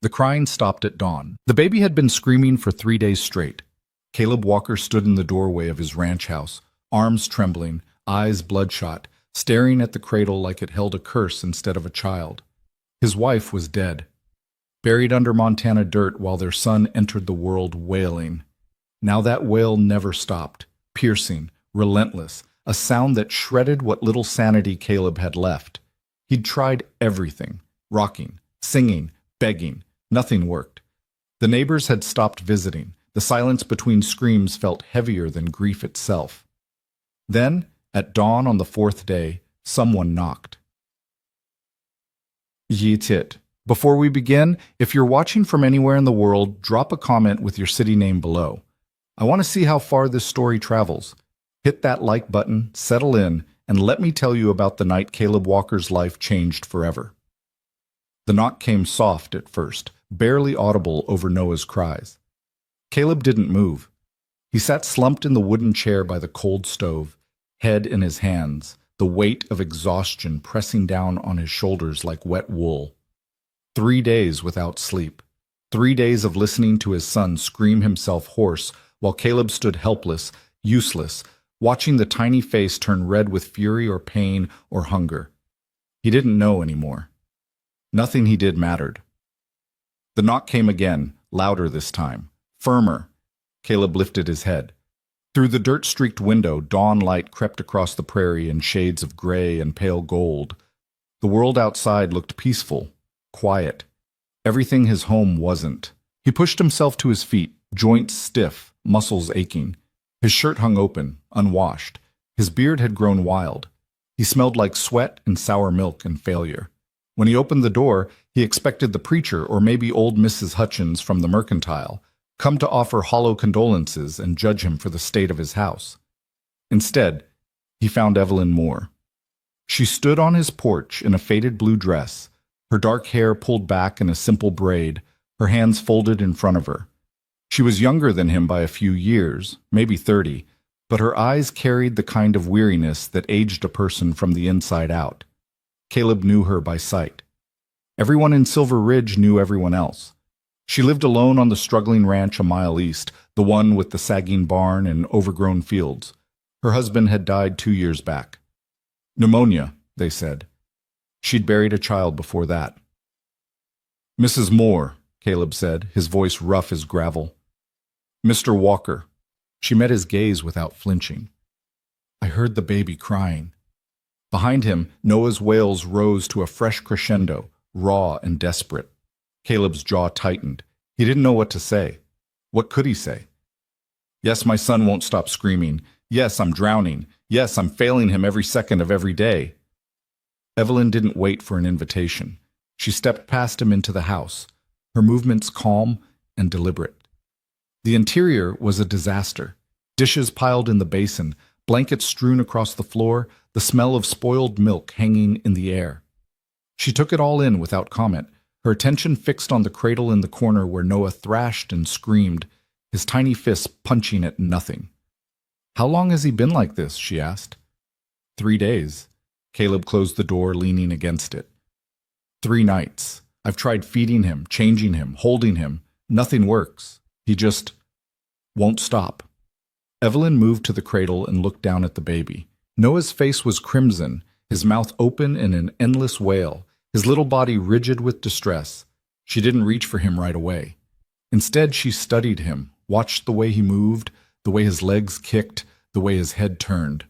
The crying stopped at dawn. The baby had been screaming for 3 days straight. Caleb Walker stood in the doorway of his ranch house, arms trembling, eyes bloodshot, staring at the cradle like it held a curse instead of a child. His wife was dead, buried under Montana dirt while their son entered the world wailing. Now that wail never stopped, piercing, relentless, a sound that shredded what little sanity Caleb had left. He'd tried everything, rocking, singing, begging. Nothing worked. The neighbors had stopped visiting. The silence between screams felt heavier than grief itself. Then, at dawn on the 4th day, someone knocked. Yeet it. Before we begin, if you're watching from anywhere in the world, drop a comment with your city name below. I want to see how far this story travels. Hit that like button, settle in, and let me tell you about the night Caleb Walker's life changed forever. The knock came soft at first, barely audible over Noah's cries. Caleb didn't move. He sat slumped in the wooden chair by the cold stove, head in his hands, the weight of exhaustion pressing down on his shoulders like wet wool. 3 days without sleep. 3 days of listening to his son scream himself hoarse while Caleb stood helpless, useless, watching the tiny face turn red with fury or pain or hunger. He didn't know anymore. Nothing he did mattered. The knock came again, louder this time, firmer. Caleb lifted his head. Through the dirt-streaked window, dawn light crept across the prairie in shades of gray and pale gold. The world outside looked peaceful, quiet. Everything his home wasn't. He pushed himself to his feet, joints stiff, muscles aching. His shirt hung open, unwashed. His beard had grown wild. He smelled like sweat and sour milk and failure. When he opened the door, he expected the preacher or maybe old Mrs. Hutchins from the mercantile, come to offer hollow condolences and judge him for the state of his house. Instead, he found Evelyn Moore. She stood on his porch in a faded blue dress, her dark hair pulled back in a simple braid, her hands folded in front of her. She was younger than him by a few years, maybe 30, but her eyes carried the kind of weariness that aged a person from the inside out. Caleb knew her by sight. Everyone in Silver Ridge knew everyone else. She lived alone on the struggling ranch a mile east, the one with the sagging barn and overgrown fields. Her husband had died 2 years back. Pneumonia, they said. She'd buried a child before that. Mrs. Moore, Caleb said, his voice rough as gravel. Mr. Walker. She met his gaze without flinching. I heard the baby crying. Behind him, Noah's wails rose to a fresh crescendo, raw and desperate. Caleb's jaw tightened. He didn't know what to say. What could he say? Yes, my son won't stop screaming. Yes, I'm drowning. Yes, I'm failing him every second of every day. Evelyn didn't wait for an invitation. She stepped past him into the house, her movements calm and deliberate. The interior was a disaster. Dishes piled in the basin, blankets strewn across the floor, the smell of spoiled milk hanging in the air. She took it all in without comment, her attention fixed on the cradle in the corner where Noah thrashed and screamed, his tiny fists punching at nothing. How long has he been like this? She asked. 3 days. Caleb closed the door, leaning against it. 3 nights. I've tried feeding him, changing him, holding him. Nothing works. He just won't stop. Evelyn moved to the cradle and looked down at the baby. Noah's face was crimson, his mouth open in an endless wail, his little body rigid with distress. She didn't reach for him right away. Instead, she studied him, watched the way he moved, the way his legs kicked, the way his head turned.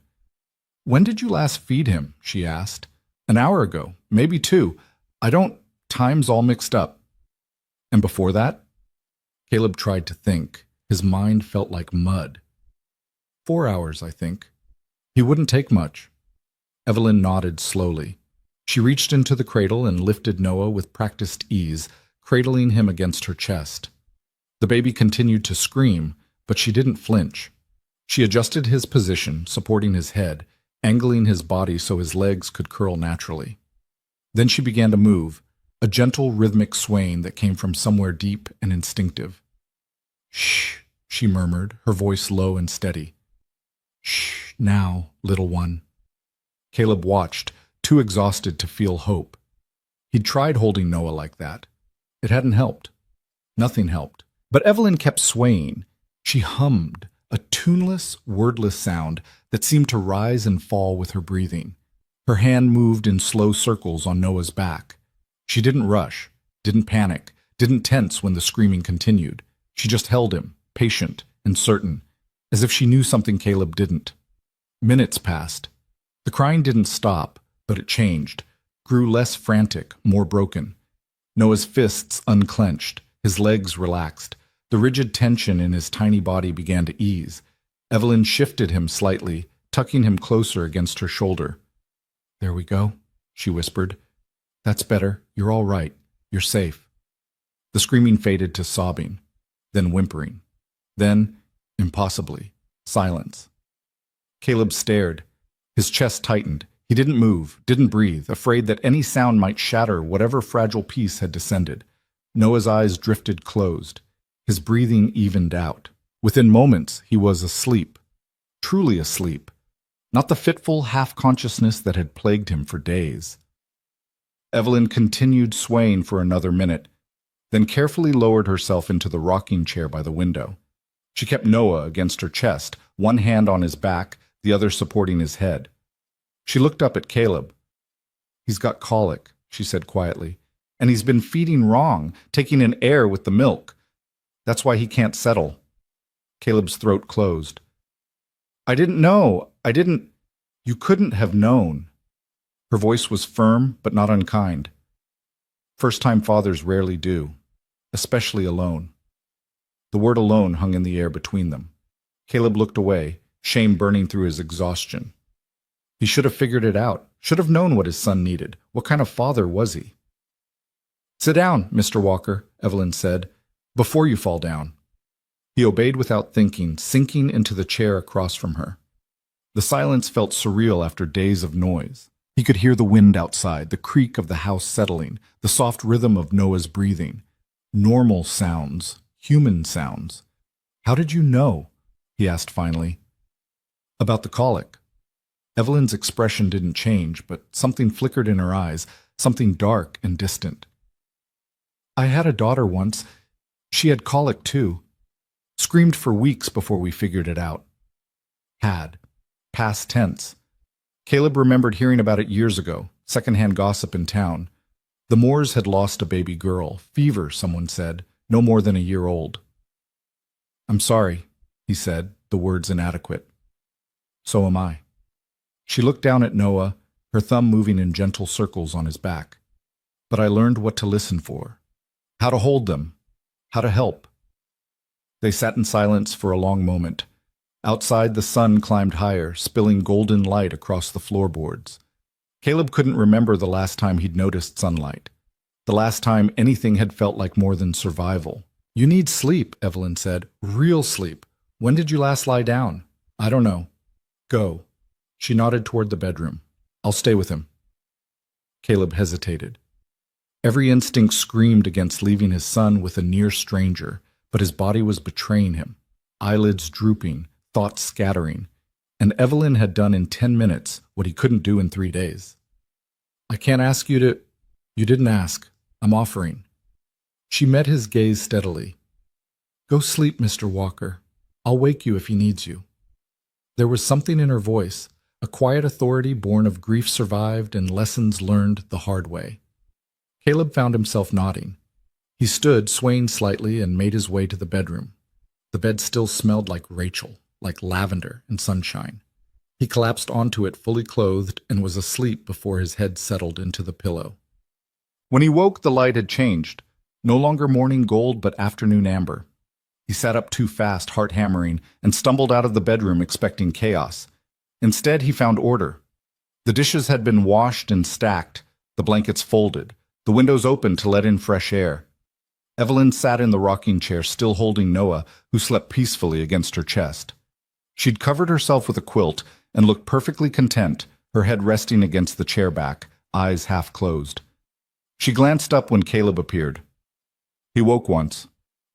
When did you last feed him? She asked. An hour ago, maybe 2. Time's all mixed up. And before that? Caleb tried to think. His mind felt like mud. 4 hours, I think. He wouldn't take much. Evelyn nodded slowly. She reached into the cradle and lifted Noah with practiced ease, cradling him against her chest. The baby continued to scream, but she didn't flinch. She adjusted his position, supporting his head, angling his body so his legs could curl naturally. Then she began to move, a gentle rhythmic swaying that came from somewhere deep and instinctive. Shh, she murmured, her voice low and steady. Shh, now, little one. Caleb watched, too exhausted to feel hope. He'd tried holding Noah like that. It hadn't helped. Nothing helped. But Evelyn kept swaying. She hummed, a tuneless, wordless sound that seemed to rise and fall with her breathing. Her hand moved in slow circles on Noah's back. She didn't rush, didn't panic, didn't tense when the screaming continued. She just held him, patient and certain, as if she knew something Caleb didn't. Minutes passed. The crying didn't stop, but it changed, grew less frantic, more broken. Noah's fists unclenched, his legs relaxed. The rigid tension in his tiny body began to ease. Evelyn shifted him slightly, tucking him closer against her shoulder. "There we go," she whispered. "That's better. You're all right. You're safe." The screaming faded to sobbing, then whimpering. Then, impossibly, silence. Caleb stared. His chest tightened. He didn't move, didn't breathe, afraid that any sound might shatter whatever fragile peace had descended. Noah's eyes drifted closed. His breathing evened out. Within moments, he was asleep. Truly asleep. Not the fitful half-consciousness that had plagued him for days. Evelyn continued swaying for another minute, then carefully lowered herself into the rocking chair by the window. She kept Noah against her chest, one hand on his back, the other supporting his head. She looked up at Caleb. "He's got colic," she said quietly, "and he's been feeding wrong, taking an air with the milk. That's why he can't settle." Caleb's throat closed. "I didn't know. You couldn't have known." Her voice was firm, but not unkind. First-time fathers rarely do, especially alone. The word alone hung in the air between them. Caleb looked away, shame burning through his exhaustion. He should have figured it out, should have known what his son needed. What kind of father was he? "Sit down, Mr. Walker," Evelyn said, "before you fall down." He obeyed without thinking, sinking into the chair across from her. The silence felt surreal after days of noise. He could hear the wind outside, the creak of the house settling, the soft rhythm of Noah's breathing. Normal sounds, human sounds. "How did you know?" he asked finally. "About the colic." Evelyn's expression didn't change, but something flickered in her eyes, something dark and distant. "I had a daughter once. She had colic too. Screamed for weeks before we figured it out." Had. Past tense. Caleb remembered hearing about it years ago, secondhand gossip in town. The Moores had lost a baby girl. Fever, someone said, no more than a year old. "I'm sorry," he said, the words inadequate. "So am I." She looked down at Noah, her thumb moving in gentle circles on his back. "But I learned what to listen for, how to hold them, how to help." They sat in silence for a long moment. Outside, the sun climbed higher, spilling golden light across the floorboards. Caleb couldn't remember the last time he'd noticed sunlight, the last time anything had felt like more than survival. "You need sleep," Evelyn said. "Real sleep. When did you last lie down?" "I don't know." "Go." She nodded toward the bedroom. "I'll stay with him." Caleb hesitated. Every instinct screamed against leaving his son with a near stranger, but his body was betraying him, eyelids drooping, thoughts scattering, and Evelyn had done in 10 minutes what he couldn't do in 3 days. "I can't ask you to—" "You didn't ask. I'm offering." She met his gaze steadily. "Go sleep, Mr. Walker. I'll wake you if he needs you." There was something in her voice, a quiet authority born of grief survived and lessons learned the hard way. Caleb found himself nodding. He stood, swaying slightly, and made his way to the bedroom. The bed still smelled like Rachel, like lavender and sunshine. He collapsed onto it fully clothed and was asleep before his head settled into the pillow. When he woke, the light had changed. No longer morning gold, but afternoon amber. He sat up too fast, heart hammering, and stumbled out of the bedroom expecting chaos. Instead, he found order. The dishes had been washed and stacked, the blankets folded, the windows open to let in fresh air. Evelyn sat in the rocking chair, still holding Noah, who slept peacefully against her chest. She'd covered herself with a quilt and looked perfectly content, her head resting against the chair back, eyes half closed. She glanced up when Caleb appeared. He woke once,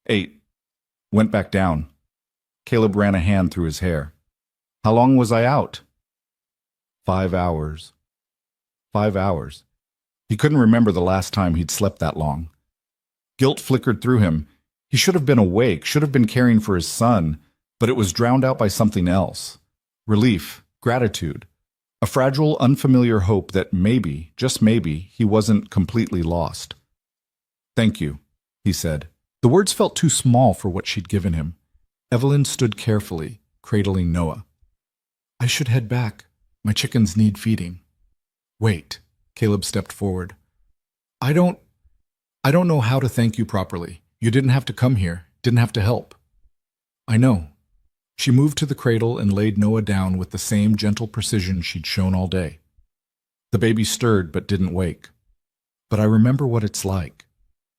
ate, went back down. Caleb ran a hand through his hair. "How long was I out?" 5 hours. 5 hours. He couldn't remember the last time he'd slept that long. Guilt flickered through him. He should have been awake, should have been caring for his son, but it was drowned out by something else. Relief, gratitude, a fragile, unfamiliar hope that maybe, just maybe, he wasn't completely lost. "Thank you," he said. The words felt too small for what she'd given him. Evelyn stood carefully, cradling Noah. "I should head back. My chickens need feeding." "Wait," Caleb stepped forward. I don't know how to thank you properly. You didn't have to come here, didn't have to help." "I know." She moved to the cradle and laid Noah down with the same gentle precision she'd shown all day. The baby stirred but didn't wake. "But I remember what it's like.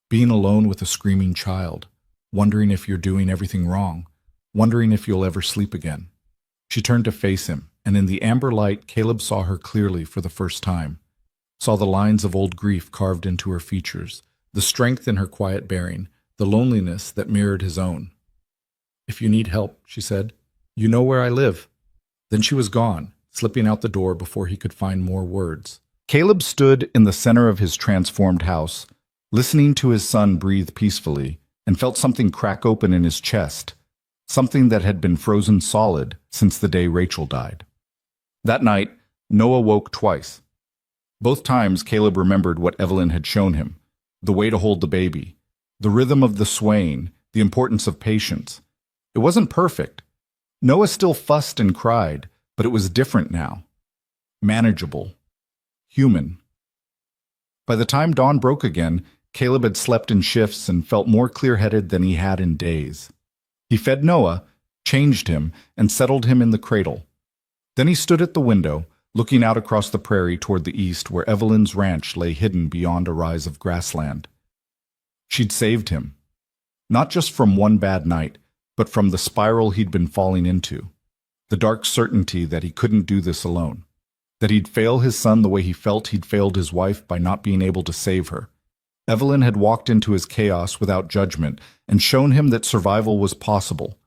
Being alone with a screaming child, wondering if you're doing everything wrong, wondering if you'll ever sleep again." She turned to face him, and in the amber light, Caleb saw her clearly for the first time, saw the lines of old grief carved into her features, the strength in her quiet bearing, the loneliness that mirrored his own. "If you need help," she said, "you know where I live." Then she was gone, slipping out the door before he could find more words. Caleb stood in the center of his transformed house, listening to his son breathe peacefully, and felt something crack open in his chest, something that had been frozen solid since the day Rachel died. That night, Noah woke twice. Both times Caleb remembered what Evelyn had shown him, the way to hold the baby, the rhythm of the swaying, the importance of patience. It wasn't perfect. Noah still fussed and cried, but it was different now. Manageable. Human. By the time dawn broke again, Caleb had slept in shifts and felt more clear-headed than he had in days. He fed Noah, changed him, and settled him in the cradle. Then he stood at the window, looking out across the prairie toward the east where Evelyn's ranch lay hidden beyond a rise of grassland. She'd saved him. Not just from one bad night, but from the spiral he'd been falling into. The dark certainty that he couldn't do this alone. That he'd fail his son the way he felt he'd failed his wife by not being able to save her. Evelyn had walked into his chaos without judgment and shown him that survival was possible.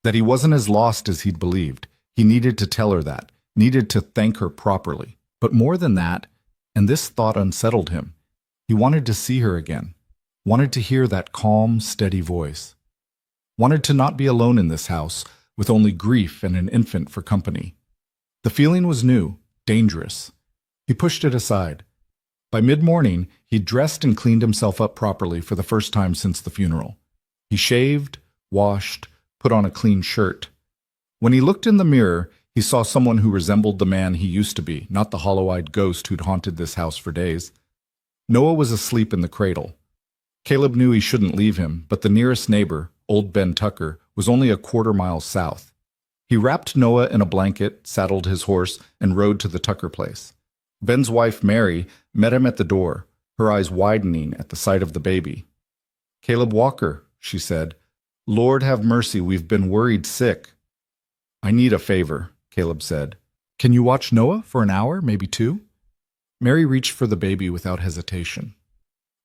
That he wasn't as lost as he'd believed. He needed to tell her that, needed to thank her properly. But more than that, and this thought unsettled him, he wanted to see her again. Wanted to hear that calm, steady voice. Wanted to not be alone in this house, with only grief and an infant for company. The feeling was new, dangerous. He pushed it aside. By mid-morning, he'd dressed and cleaned himself up properly for the first time since the funeral. He shaved, washed, put on a clean shirt. When he looked in the mirror, he saw someone who resembled the man he used to be, not the hollow-eyed ghost who'd haunted this house for days. Noah was asleep in the cradle. Caleb knew he shouldn't leave him, but the nearest neighbor, old Ben Tucker, was only a quarter-mile south. He wrapped Noah in a blanket, saddled his horse, and rode to the Tucker place. Ben's wife, Mary, met him at the door, her eyes widening at the sight of the baby. "Caleb Walker," she said. "Lord have mercy, we've been worried sick." "I need a favor," Caleb said. "Can you watch Noah for an hour, maybe 2?" Mary reached for the baby without hesitation.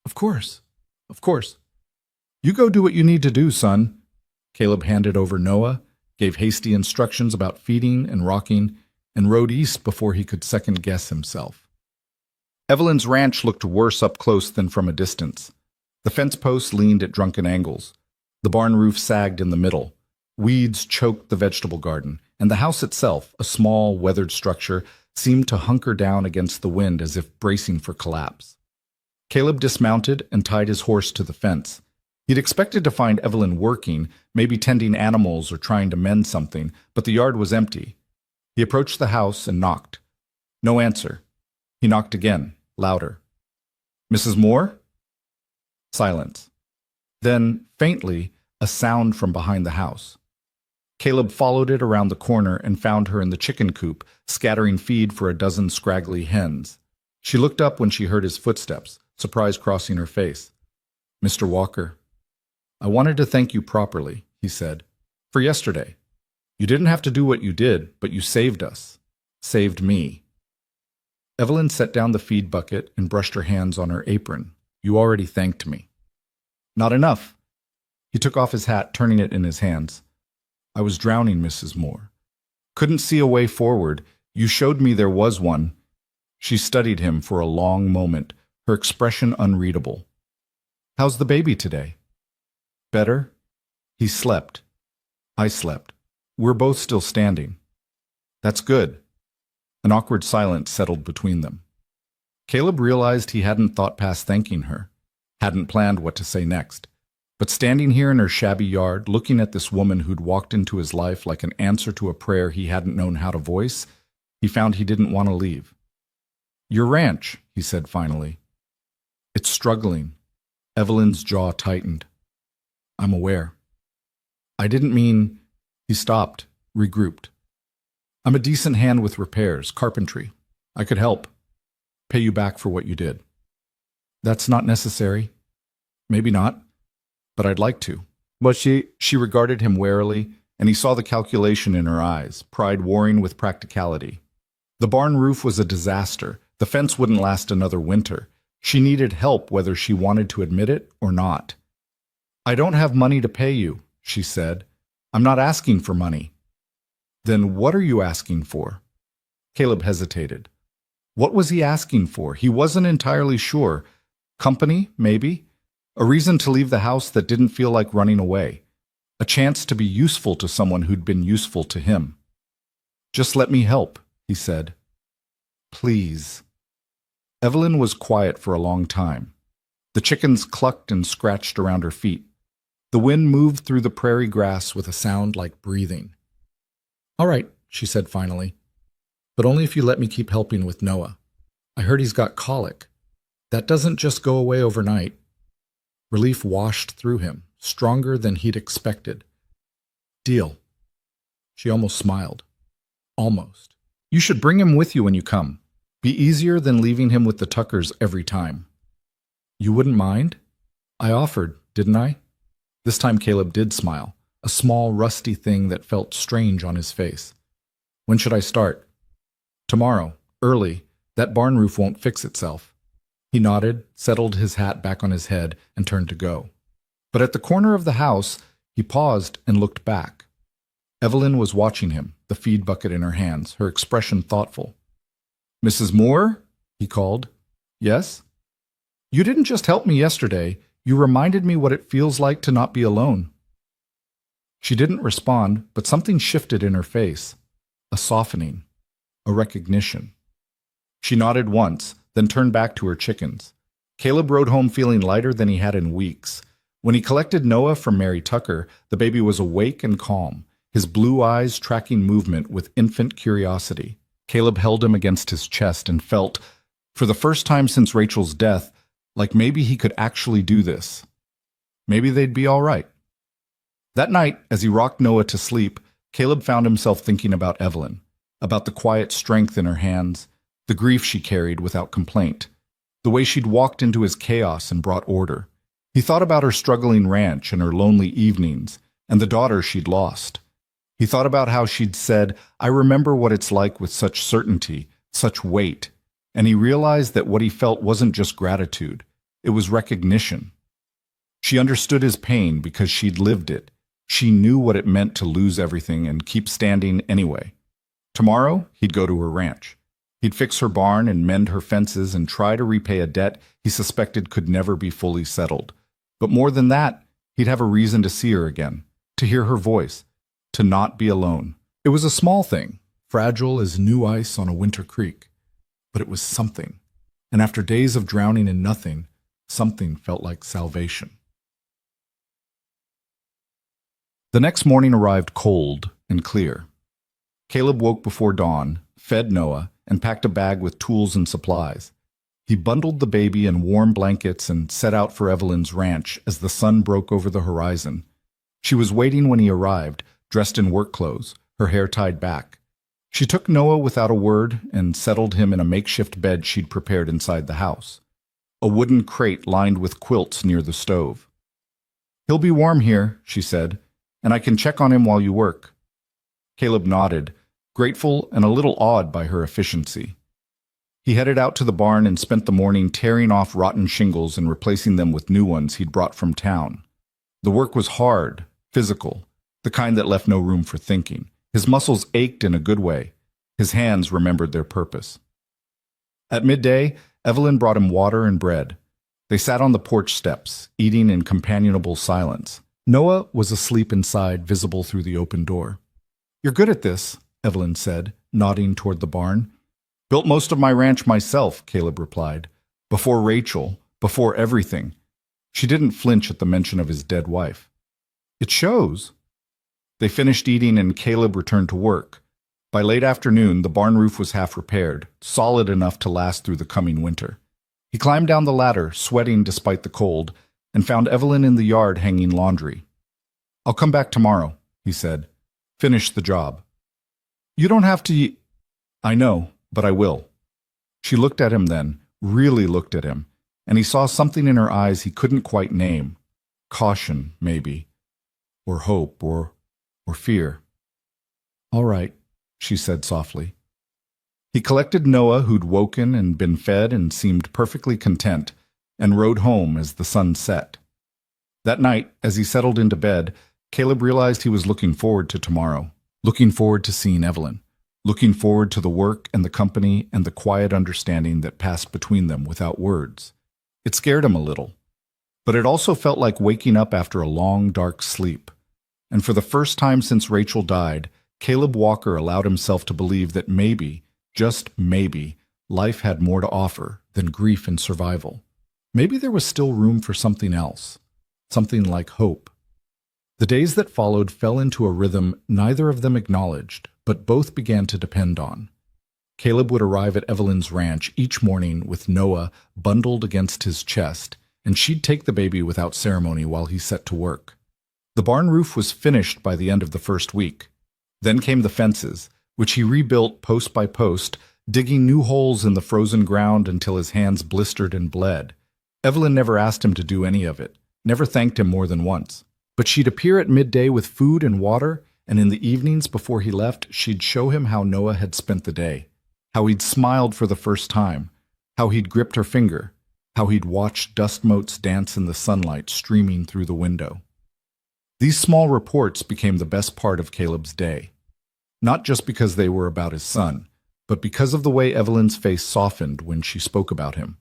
Of course. You go do what you need to do, son." Caleb handed over Noah, gave hasty instructions about feeding and rocking, and rode east before he could second-guess himself. Evelyn's ranch looked worse up close than from a distance. The fence posts leaned at drunken angles. The barn roof sagged in the middle. Weeds choked the vegetable garden, and the house itself, a small, weathered structure, seemed to hunker down against the wind as if bracing for collapse. Caleb dismounted and tied his horse to the fence. He'd expected to find Evelyn working, maybe tending animals or trying to mend something, but the yard was empty. He approached the house and knocked. No answer. He knocked again, louder. "Mrs. Moore?" Silence. Then, faintly, a sound from behind the house. Caleb followed it around the corner and found her in the chicken coop, scattering feed for a dozen scraggly hens. She looked up when she heard his footsteps, surprise crossing her face. "Mr. Walker, I wanted to thank you properly," he said, "for yesterday. You didn't have to do what you did, but you saved us. Saved me." Evelyn set down the feed bucket and brushed her hands on her apron. "You already thanked me." "Not enough." He took off his hat, turning it in his hands. "I was drowning, Mrs. Moore. Couldn't see a way forward. You showed me there was one." She studied him for a long moment, her expression unreadable. How's the baby today? Better? He slept. I slept. We're both still standing. That's good. An awkward silence settled between them. Caleb realized he hadn't thought past thanking her, hadn't planned what to say next. But standing here in her shabby yard, looking at this woman who'd walked into his life like an answer to a prayer he hadn't known how to voice, he found he didn't want to leave. Your ranch, he said finally. It's struggling. Evelyn's jaw tightened. I'm aware. I didn't mean... He stopped, regrouped. I'm a decent hand with repairs, carpentry. I could help. Pay you back for what you did. That's not necessary. Maybe not, but I'd like to. But she regarded him warily, and he saw the calculation in her eyes, pride warring with practicality. The barn roof was a disaster. The fence wouldn't last another winter. She needed help whether she wanted to admit it or not. I don't have money to pay you, she said. I'm not asking for money. Then what are you asking for? Caleb hesitated. What was he asking for? He wasn't entirely sure. Company, maybe? A reason to leave the house that didn't feel like running away. A chance to be useful to someone who'd been useful to him. Just let me help, he said. Please. Evelyn was quiet for a long time. The chickens clucked and scratched around her feet. The wind moved through the prairie grass with a sound like breathing. All right, she said finally. But only if you let me keep helping with Noah. I heard he's got colic. That doesn't just go away overnight. Relief washed through him, stronger than he'd expected. Deal. She almost smiled. Almost. You should bring him with you when you come. Be easier than leaving him with the Tuckers every time. You wouldn't mind? I offered, didn't I? This time Caleb did smile, a small, rusty thing that felt strange on his face. When should I start? Tomorrow, early. That barn roof won't fix itself. He nodded, settled his hat back on his head, and turned to go. But at the corner of the house, he paused and looked back. Evelyn was watching him, the feed bucket in her hands, her expression thoughtful. Mrs. Moore? He called. Yes? You didn't just help me yesterday. You reminded me what it feels like to not be alone. She didn't respond, but something shifted in her face. A softening. A recognition. She nodded once, then turned back to her chickens. Caleb rode home feeling lighter than he had in weeks. When he collected Noah from Mary Tucker, the baby was awake and calm, his blue eyes tracking movement with infant curiosity. Caleb held him against his chest and felt, for the first time since Rachel's death, like maybe he could actually do this. Maybe they'd be all right. That night, as he rocked Noah to sleep, Caleb found himself thinking about Evelyn, about the quiet strength in her hands, the grief she carried without complaint, the way she'd walked into his chaos and brought order. He thought about her struggling ranch and her lonely evenings, and the daughter she'd lost. He thought about how she'd said, I remember what it's like with such certainty, such weight, and he realized that what he felt wasn't just gratitude, it was recognition. She understood his pain because she'd lived it. She knew what it meant to lose everything and keep standing anyway. Tomorrow, he'd go to her ranch. He'd fix her barn and mend her fences and try to repay a debt he suspected could never be fully settled. But more than that, he'd have a reason to see her again, to hear her voice, to not be alone. It was a small thing, fragile as new ice on a winter creek. But it was something. And after days of drowning in nothing, something felt like salvation. The next morning arrived cold and clear. Caleb woke before dawn, fed Noah, and packed a bag with tools and supplies. He bundled the baby in warm blankets and set out for Evelyn's ranch as the sun broke over the horizon. She was waiting when he arrived, dressed in work clothes, her hair tied back. She took Noah without a word and settled him in a makeshift bed she'd prepared inside the house. A wooden crate lined with quilts near the stove. He'll be warm here, she said, and I can check on him while you work. Caleb nodded, grateful and a little awed by her efficiency. He headed out to the barn and spent the morning tearing off rotten shingles and replacing them with new ones he'd brought from town. The work was hard, physical, the kind that left no room for thinking. His muscles ached in a good way. His hands remembered their purpose. At midday, Evelyn brought him water and bread. They sat on the porch steps, eating in companionable silence. Noah was asleep inside, visible through the open door. "You're good at this," Evelyn said, nodding toward the barn. "Built most of my ranch myself," Caleb replied. "Before Rachel, before everything." She didn't flinch at the mention of his dead wife. "It shows." They finished eating and Caleb returned to work. By late afternoon, the barn roof was half repaired, solid enough to last through the coming winter. He climbed down the ladder, sweating despite the cold, and found Evelyn in the yard hanging laundry. "I'll come back tomorrow," he said. "Finish the job." "You don't have to "I know, but I will." She looked at him then, really looked at him, and he saw something in her eyes he couldn't quite name. Caution, maybe. Or hope, or fear. "All right," she said softly. He collected Noah, who'd woken and been fed and seemed perfectly content, and rode home as the sun set. That night, as he settled into bed, Caleb realized he was looking forward to tomorrow, looking forward to seeing Evelyn, looking forward to the work and the company and the quiet understanding that passed between them without words. It scared him a little, but it also felt like waking up after a long, dark sleep. And for the first time since Rachel died, Caleb Walker allowed himself to believe that maybe, just maybe, life had more to offer than grief and survival. Maybe there was still room for something else, something like hope. The days that followed fell into a rhythm neither of them acknowledged, but both began to depend on. Caleb would arrive at Evelyn's ranch each morning with Noah bundled against his chest, and she'd take the baby without ceremony while he set to work. The barn roof was finished by the end of the first week. Then came the fences, which he rebuilt post by post, digging new holes in the frozen ground until his hands blistered and bled. Evelyn never asked him to do any of it, never thanked him more than once. But she'd appear at midday with food and water, and in the evenings before he left, she'd show him how Noah had spent the day, how he'd smiled for the first time, how he'd gripped her finger, how he'd watched dust motes dance in the sunlight streaming through the window. These small reports became the best part of Caleb's day. Not just because they were about his son, but because of the way Evelyn's face softened when she spoke about him.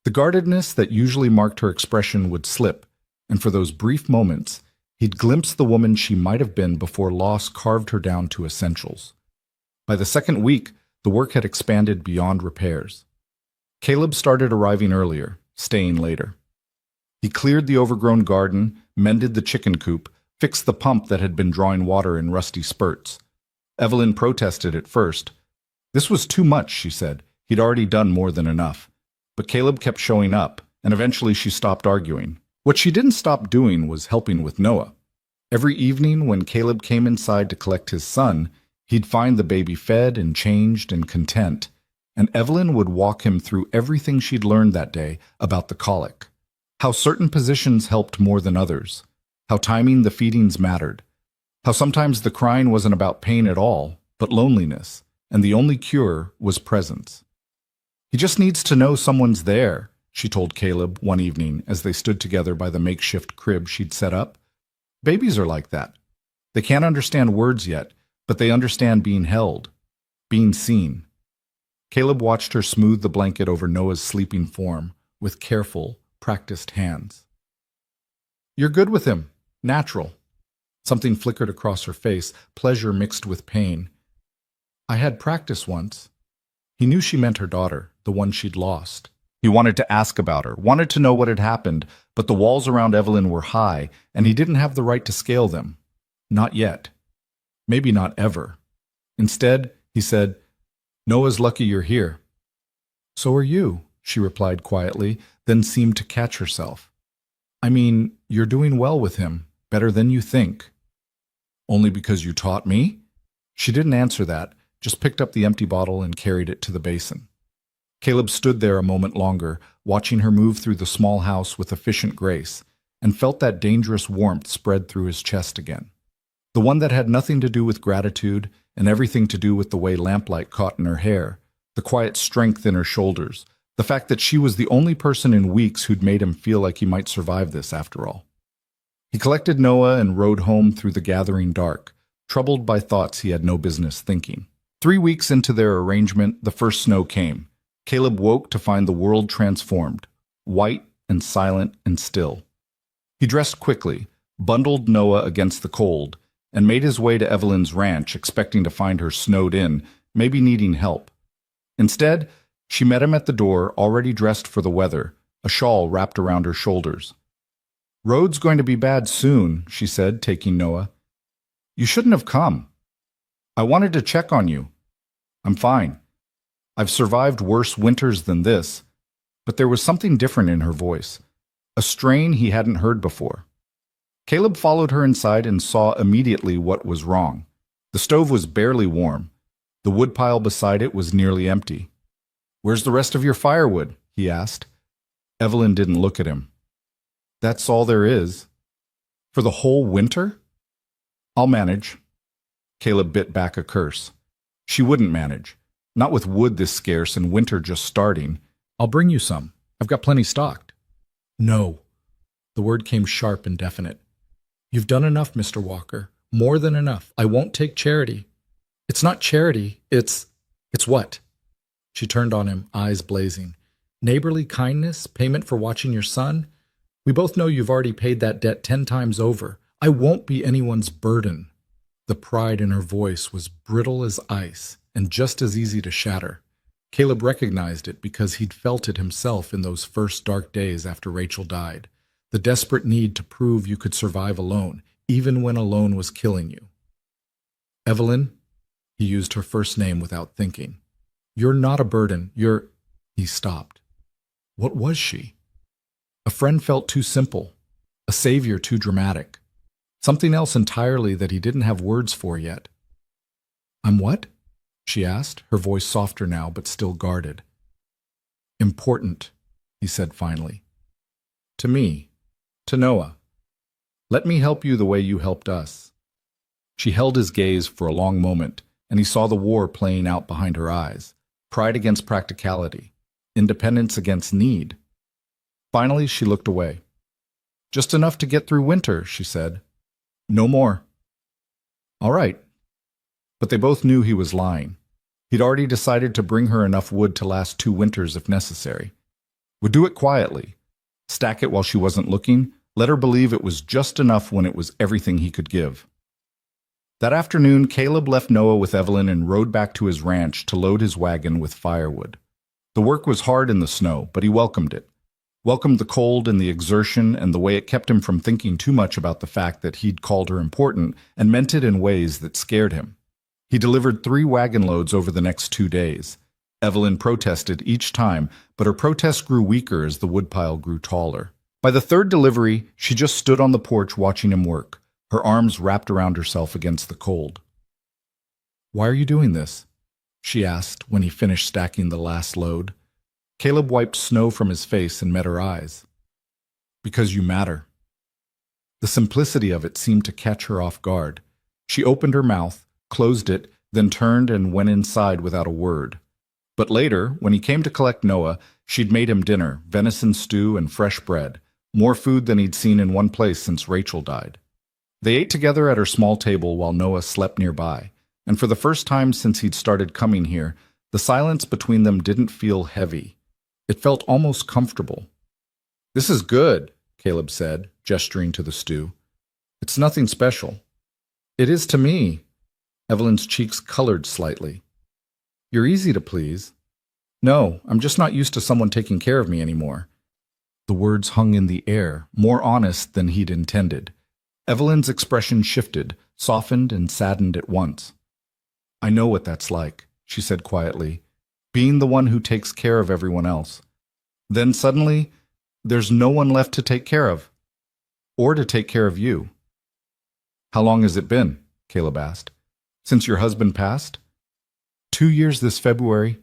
The guardedness that usually marked her expression would slip, and for those brief moments, he'd glimpse the woman she might have been before loss carved her down to essentials. By the second week, the work had expanded beyond repairs. Caleb started arriving earlier, staying later. He cleared the overgrown garden, mended the chicken coop, fixed the pump that had been drawing water in rusty spurts. Evelyn protested at first. This was too much, she said. He'd already done more than enough. But Caleb kept showing up, and eventually she stopped arguing. What she didn't stop doing was helping with Noah. Every evening when Caleb came inside to collect his son, he'd find the baby fed and changed and content, and Evelyn would walk him through everything she'd learned that day about the colic, how certain positions helped more than others, how timing the feedings mattered, how sometimes the crying wasn't about pain at all, but loneliness, and the only cure was presence. "He just needs to know someone's there," she told Caleb one evening as they stood together by the makeshift crib she'd set up. "Babies are like that. They can't understand words yet, but they understand being held, being seen." Caleb watched her smooth the blanket over Noah's sleeping form with careful, practiced hands. "You're good with him. Natural." Something flickered across her face, pleasure mixed with pain. "I had practice once." He knew she meant her daughter, the one she'd lost. He wanted to ask about her, wanted to know what had happened, but the walls around Evelyn were high, and he didn't have the right to scale them. Not yet. Maybe not ever. Instead, he said, "Noah's lucky you're here." "So are you," she replied quietly, then seemed to catch herself. "I mean, you're doing well with him, better than you think." "Only because you taught me?" She didn't answer that, just picked up the empty bottle and carried it to the basin. Caleb stood there a moment longer, watching her move through the small house with efficient grace, and felt that dangerous warmth spread through his chest again. The one that had nothing to do with gratitude and everything to do with the way lamplight caught in her hair, the quiet strength in her shoulders, the fact that she was the only person in weeks who'd made him feel like he might survive this after all. He collected Noah and rode home through the gathering dark, troubled by thoughts he had no business thinking. 3 weeks into their arrangement, the first snow came. Caleb woke to find the world transformed, white and silent and still. He dressed quickly, bundled Noah against the cold, and made his way to Evelyn's ranch, expecting to find her snowed in, maybe needing help. Instead, she met him at the door, already dressed for the weather, a shawl wrapped around her shoulders. "Road's going to be bad soon," she said, taking Noah. "You shouldn't have come. I wanted to check on you. I'm fine. I've survived worse winters than this." But there was something different in her voice, a strain he hadn't heard before. Caleb followed her inside and saw immediately what was wrong. The stove was barely warm. The woodpile beside it was nearly empty. "Where's the rest of your firewood?" he asked. Evelyn didn't look at him. "That's all there is." "For the whole winter?" "I'll manage." Caleb bit back a curse. She wouldn't manage. Not with wood this scarce and winter just starting. "I'll bring you some. I've got plenty stocked." "No." The word came sharp and definite. "You've done enough, Mr. Walker. More than enough. I won't take charity." "It's not charity. It's what?" She turned on him, eyes blazing. "Neighborly kindness? Payment for watching your son? We both know you've already paid that debt 10 times over. I won't be anyone's burden." The pride in her voice was brittle as ice and just as easy to shatter. Caleb recognized it because he'd felt it himself in those first dark days after Rachel died. The desperate need to prove you could survive alone, even when alone was killing you. "Evelyn," he used her first name without thinking. "You're not a burden. He stopped. What was she? A friend felt too simple, a savior too dramatic, something else entirely that he didn't have words for yet. "I'm what?" she asked, her voice softer now but still guarded. "Important," he said finally. "To me, to Noah. Let me help you the way you helped us." She held his gaze for a long moment, and he saw the war playing out behind her eyes, pride against practicality, independence against need. Finally, she looked away. "Just enough to get through winter," she said. "No more." "All right." But they both knew he was lying. He'd already decided to bring her enough wood to last 2 winters if necessary. Would do it quietly, stack it while she wasn't looking, let her believe it was just enough when it was everything he could give. That afternoon, Caleb left Noah with Evelyn and rode back to his ranch to load his wagon with firewood. The work was hard in the snow, but he welcomed it. Welcomed the cold and the exertion and the way it kept him from thinking too much about the fact that he'd called her important and meant it in ways that scared him. He delivered 3 wagon loads over the next 2 days. Evelyn protested each time, but her protest grew weaker as the woodpile grew taller. By the 3rd delivery, she just stood on the porch watching him work, her arms wrapped around herself against the cold. "Why are you doing this?" she asked when he finished stacking the last load. Caleb wiped snow from his face and met her eyes. "Because you matter." The simplicity of it seemed to catch her off guard. She opened her mouth, closed it, then turned and went inside without a word. But later, when he came to collect Noah, she'd made him dinner, venison stew and fresh bread, more food than he'd seen in one place since Rachel died. They ate together at her small table while Noah slept nearby, and for the first time since he'd started coming here, the silence between them didn't feel heavy. It felt almost comfortable. "This is good," Caleb said, gesturing to the stew. "It's nothing special." "It is to me." Evelyn's cheeks colored slightly. "You're easy to please." "No, I'm just not used to someone taking care of me anymore." The words hung in the air, more honest than he'd intended. Evelyn's expression shifted, softened and saddened at once. "I know what that's like," she said quietly, "being the one who takes care of everyone else. Then suddenly, there's no one left to take care of, or to take care of you." "How long has it been?" Caleb asked. "Since your husband passed?" 2 years this February."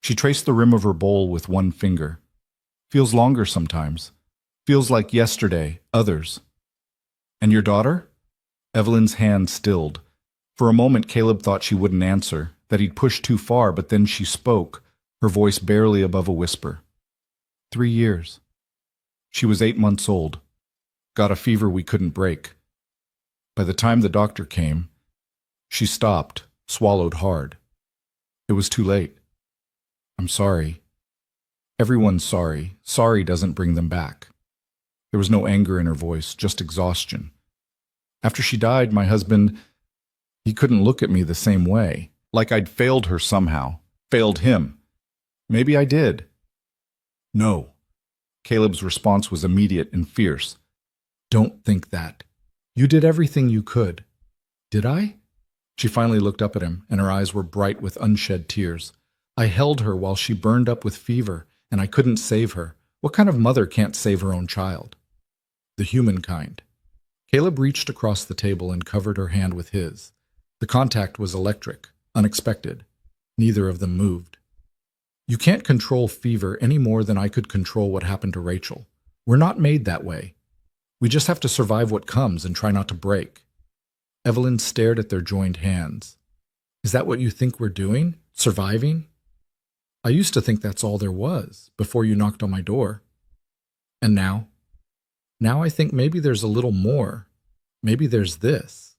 She traced the rim of her bowl with one finger. "Feels longer sometimes. Feels like yesterday, others." "And your daughter?" Evelyn's hand stilled. For a moment Caleb thought she wouldn't answer, that he'd pushed too far, but then she spoke, her voice barely above a whisper. 3 years. She was 8 months old. Got a fever we couldn't break. By the time the doctor came, she stopped, swallowed hard. It was too late. I'm sorry. Everyone's sorry. Sorry doesn't bring them back. There was no anger in her voice, just exhaustion. After she died, my husband, he couldn't look at me the same way, like I'd failed her somehow, failed him. Maybe I did. No. Caleb's response was immediate and fierce. Don't think that. You did everything you could. Did I? She finally looked up at him, and her eyes were bright with unshed tears. I held her while she burned up with fever, and I couldn't save her. What kind of mother can't save her own child? The human kind. Caleb reached across the table and covered her hand with his. The contact was electric, unexpected. Neither of them moved. You can't control fever any more than I could control what happened to Rachel. We're not made that way. We just have to survive what comes and try not to break. Evelyn stared at their joined hands. Is that what you think we're doing? Surviving? I used to think that's all there was, before you knocked on my door. And now? Now I think maybe there's a little more. Maybe there's this.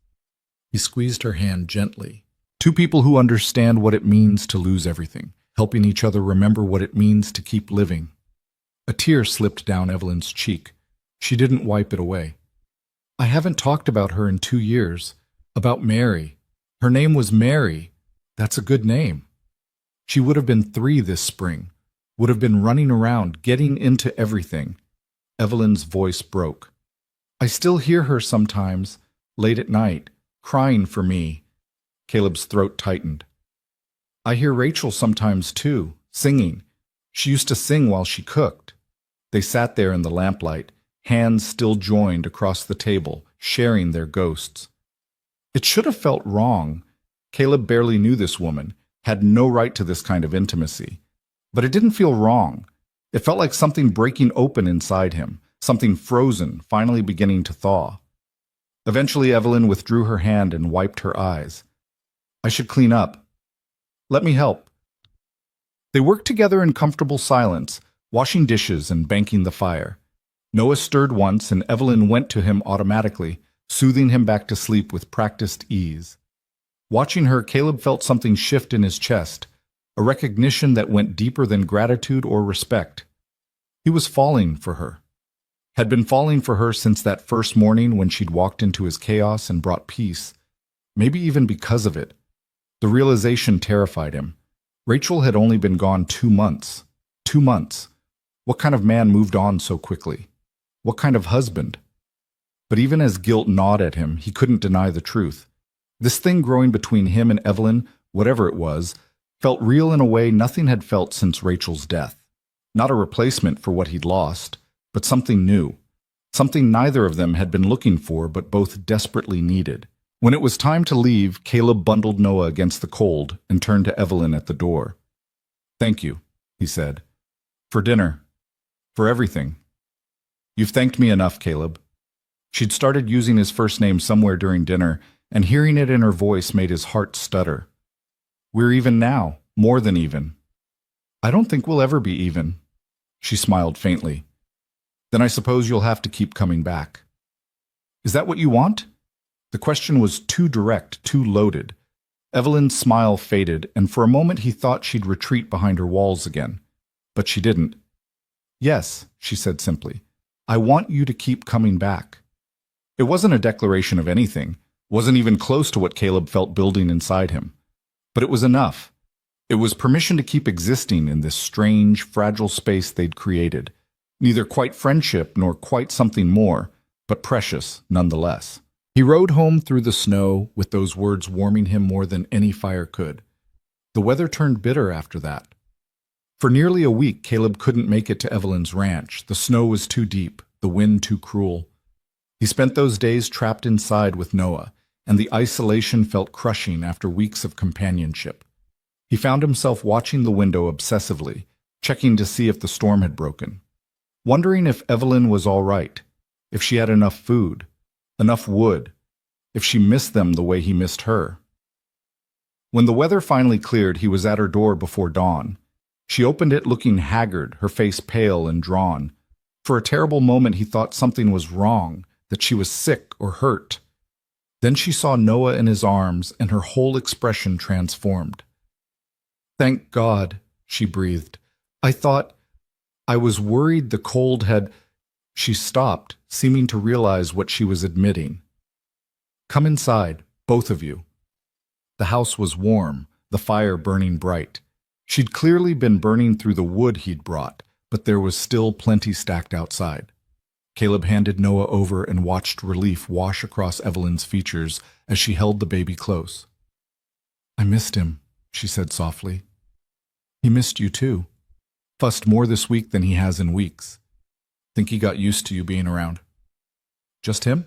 He squeezed her hand gently. Two people who understand what it means to lose everything, helping each other remember what it means to keep living. A tear slipped down Evelyn's cheek. She didn't wipe it away. I haven't talked about her in 2 years. About Mary. Her name was Mary. That's a good name. She would have been 3 this spring. Would have been running around, getting into everything. Evelyn's voice broke. I still hear her sometimes, late at night, crying for me. Caleb's throat tightened. I hear Rachel sometimes too, singing. She used to sing while she cooked. They sat there in the lamplight, hands still joined across the table, sharing their ghosts. It should have felt wrong. Caleb barely knew this woman, had no right to this kind of intimacy. But it didn't feel wrong. It felt like something breaking open inside him, something frozen, finally beginning to thaw. Eventually, Evelyn withdrew her hand and wiped her eyes. I should clean up. Let me help. They worked together in comfortable silence, washing dishes and banking the fire. Noah stirred once, and Evelyn went to him automatically, soothing him back to sleep with practiced ease. Watching her, Caleb felt something shift in his chest, a recognition that went deeper than gratitude or respect. He was falling for her. Had been falling for her since that first morning when she'd walked into his chaos and brought peace, maybe even because of it. The realization terrified him. Rachel had only been gone 2 months. 2 months. What kind of man moved on so quickly? What kind of husband? But even as guilt gnawed at him, he couldn't deny the truth. This thing growing between him and Evelyn, whatever it was, felt real in a way nothing had felt since Rachel's death. Not a replacement for what he'd lost, but something new. Something neither of them had been looking for, but both desperately needed. When it was time to leave, Caleb bundled Noah against the cold and turned to Evelyn at the door. Thank you, he said. For dinner. For everything. You've thanked me enough, Caleb. She'd started using his first name somewhere during dinner, and hearing it in her voice made his heart stutter. We're even now, more than even. I don't think we'll ever be even. She smiled faintly. Then I suppose you'll have to keep coming back. Is that what you want? The question was too direct, too loaded. Evelyn's smile faded, and for a moment he thought she'd retreat behind her walls again. But she didn't. Yes, she said simply. I want you to keep coming back. It wasn't a declaration of anything, wasn't even close to what Caleb felt building inside him. But it was enough. It was permission to keep existing in this strange, fragile space they'd created. Neither quite friendship nor quite something more, but precious nonetheless. He rode home through the snow with those words warming him more than any fire could. The weather turned bitter after that. For nearly a week, Caleb couldn't make it to Evelyn's ranch. The snow was too deep, the wind too cruel. He spent those days trapped inside with Noah, and the isolation felt crushing after weeks of companionship. He found himself watching the window obsessively, checking to see if the storm had broken. Wondering if Evelyn was all right, if she had enough food, enough wood, if she missed them the way he missed her. When the weather finally cleared, he was at her door before dawn. She opened it looking haggard, her face pale and drawn. For a terrible moment he thought something was wrong, that she was sick or hurt. Then she saw Noah in his arms, and her whole expression transformed. Thank God, she breathed. I thought I was worried the cold had... She stopped, seeming to realize what she was admitting. Come inside, both of you. The house was warm, the fire burning bright. She'd clearly been burning through the wood he'd brought, but there was still plenty stacked outside. Caleb handed Noah over and watched relief wash across Evelyn's features as she held the baby close. I missed him, she said softly. He missed you too. Fussed more this week than he has in weeks. Think he got used to you being around. Just him?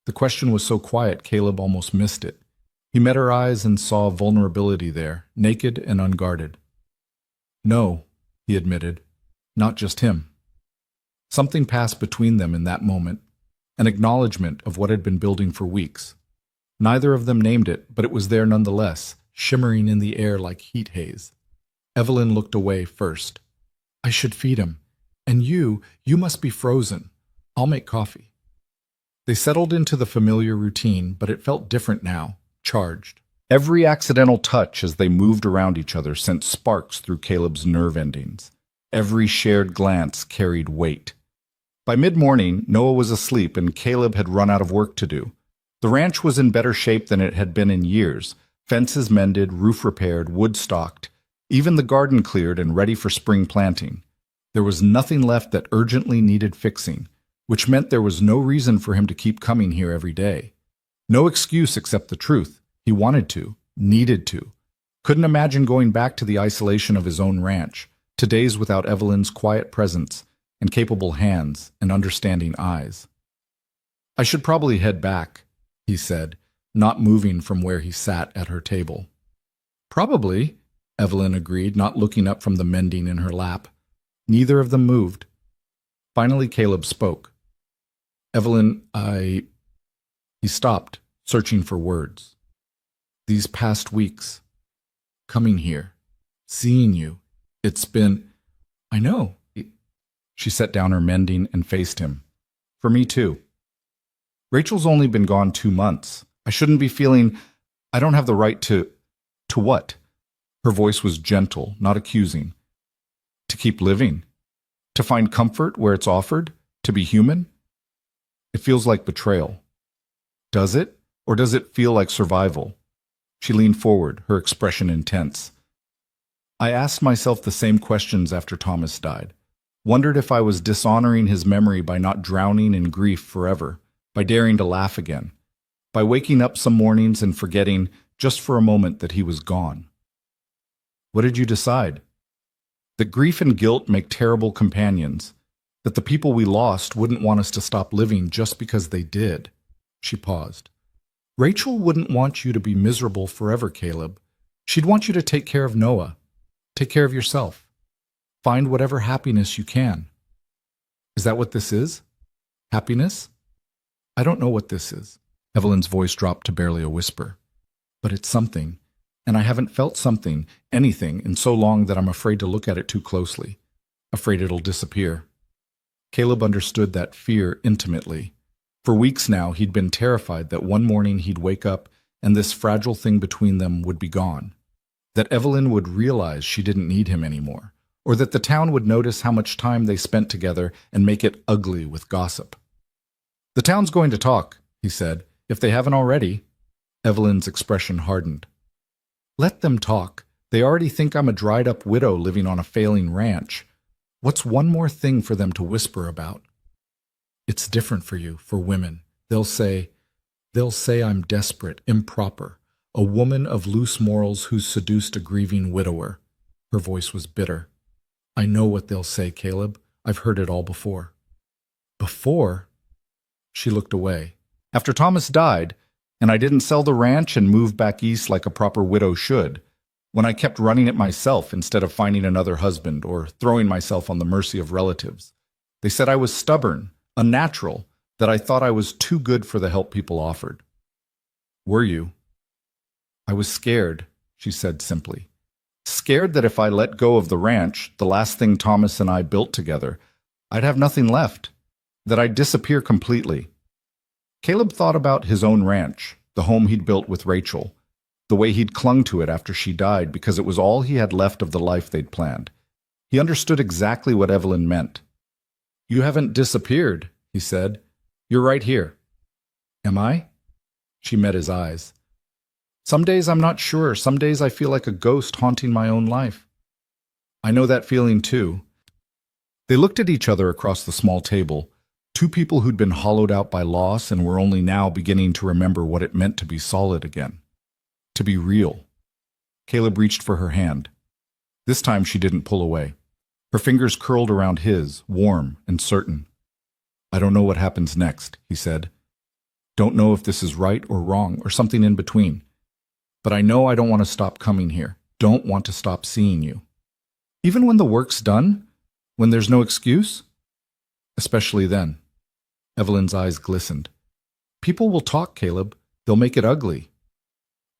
The question was so quiet Caleb almost missed it. He met her eyes and saw vulnerability there, naked and unguarded. No, he admitted, not just him. Something passed between them in that moment, an acknowledgement of what had been building for weeks. Neither of them named it, but it was there nonetheless, shimmering in the air like heat haze. Evelyn looked away first. I should feed him. And you must be frozen. I'll make coffee. They settled into the familiar routine, but it felt different now, charged. Every accidental touch as they moved around each other sent sparks through Caleb's nerve endings. Every shared glance carried weight. By mid-morning, Noah was asleep and Caleb had run out of work to do. The ranch was in better shape than it had been in years. Fences mended, roof repaired, wood stocked. Even the garden cleared and ready for spring planting. There was nothing left that urgently needed fixing, which meant there was no reason for him to keep coming here every day. No excuse except the truth. He wanted to, needed to. Couldn't imagine going back to the isolation of his own ranch, to days without Evelyn's quiet presence and capable hands and understanding eyes. I should probably head back, he said, not moving from where he sat at her table. Probably, Evelyn agreed, not looking up from the mending in her lap. Neither of them moved. Finally, Caleb spoke. Evelyn, He stopped, searching for words. These past weeks, coming here, seeing you, it's been... I know. She set down her mending and faced him. For me too. Rachel's only been gone 2 months. I shouldn't be feeling... I don't have the right to... To what? Her voice was gentle, not accusing. To keep living, to find comfort where it's offered, to be human? It feels like betrayal. Does it? Or does it feel like survival? She leaned forward, her expression intense. I asked myself the same questions after Thomas died. Wondered if I was dishonoring his memory by not drowning in grief forever, by daring to laugh again, by waking up some mornings and forgetting, just for a moment, that he was gone. What did you decide? That grief and guilt make terrible companions, that the people we lost wouldn't want us to stop living just because they did. She paused. Rachel wouldn't want you to be miserable forever, Caleb. She'd want you to take care of Noah, take care of yourself, find whatever happiness you can. Is that what this is? Happiness? I don't know what this is. Evelyn's voice dropped to barely a whisper. But it's something. And I haven't felt something, anything, in so long that I'm afraid to look at it too closely, afraid it'll disappear. Caleb understood that fear intimately. For weeks now, he'd been terrified that one morning he'd wake up and this fragile thing between them would be gone, that Evelyn would realize she didn't need him anymore, or that the town would notice how much time they spent together and make it ugly with gossip. The town's going to talk, he said, if they haven't already. Evelyn's expression hardened. Let them talk. They already think I'm a dried-up widow living on a failing ranch. What's one more thing for them to whisper about? It's different for you, for women. They'll say I'm desperate, improper, a woman of loose morals who's seduced a grieving widower. Her voice was bitter. I know what they'll say, Caleb. I've heard it all before. Before? She looked away. After Thomas died, and I didn't sell the ranch and move back east like a proper widow should, when I kept running it myself instead of finding another husband or throwing myself on the mercy of relatives. They said I was stubborn, unnatural, that I thought I was too good for the help people offered. Were you? I was scared, she said simply. Scared that if I let go of the ranch, the last thing Thomas and I built together, I'd have nothing left, that I'd disappear completely. Caleb thought about his own ranch, the home he'd built with Rachel, the way he'd clung to it after she died because it was all he had left of the life they'd planned. He understood exactly what Evelyn meant. "You haven't disappeared," he said. "You're right here." "Am I?" She met his eyes. "Some days I'm not sure. Some days I feel like a ghost haunting my own life." "I know that feeling too." They looked at each other across the small table, two people who'd been hollowed out by loss and were only now beginning to remember what it meant to be solid again. To be real. Caleb reached for her hand. This time she didn't pull away. Her fingers curled around his, warm and certain. "I don't know what happens next," he said. "Don't know if this is right or wrong or something in between. But I know I don't want to stop coming here. Don't want to stop seeing you. Even when the work's done? When there's no excuse?" "Especially then." Evelyn's eyes glistened. "People will talk, Caleb. They'll make it ugly."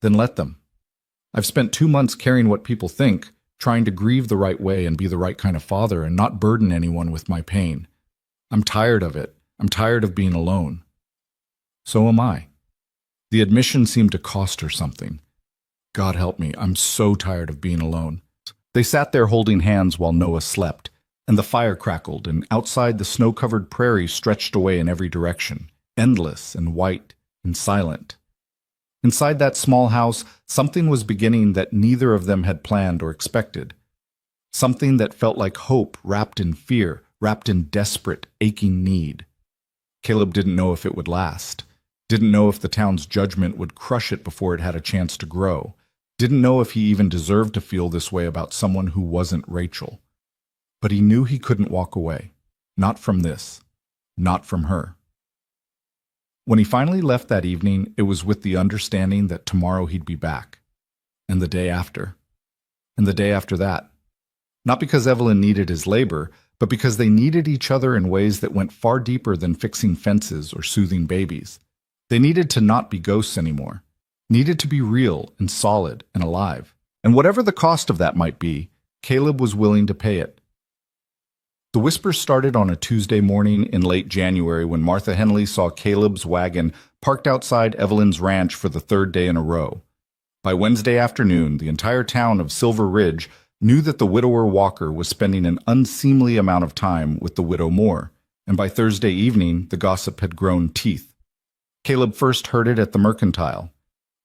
"Then let them. I've spent 2 months caring what people think, trying to grieve the right way and be the right kind of father and not burden anyone with my pain. I'm tired of it. I'm tired of being alone." "So am I." The admission seemed to cost her something. "God help me, I'm so tired of being alone." They sat there holding hands while Noah slept, and the fire crackled, and outside the snow-covered prairie stretched away in every direction, endless and white and silent. Inside that small house, something was beginning that neither of them had planned or expected. Something that felt like hope wrapped in fear, wrapped in desperate, aching need. Caleb didn't know if it would last. Didn't know if the town's judgment would crush it before it had a chance to grow. Didn't know if he even deserved to feel this way about someone who wasn't Rachel. But he knew he couldn't walk away. Not from this. Not from her. When he finally left that evening, it was with the understanding that tomorrow he'd be back. And the day after. And the day after that. Not because Evelyn needed his labor, but because they needed each other in ways that went far deeper than fixing fences or soothing babies. They needed to not be ghosts anymore. Needed to be real and solid and alive. And whatever the cost of that might be, Caleb was willing to pay it. The whispers started on a Tuesday morning in late January when Martha Henley saw Caleb's wagon parked outside Evelyn's ranch for the third day in a row. By Wednesday afternoon, the entire town of Silver Ridge knew that the widower Walker was spending an unseemly amount of time with the widow Moore, and by Thursday evening, the gossip had grown teeth. Caleb first heard it at the mercantile.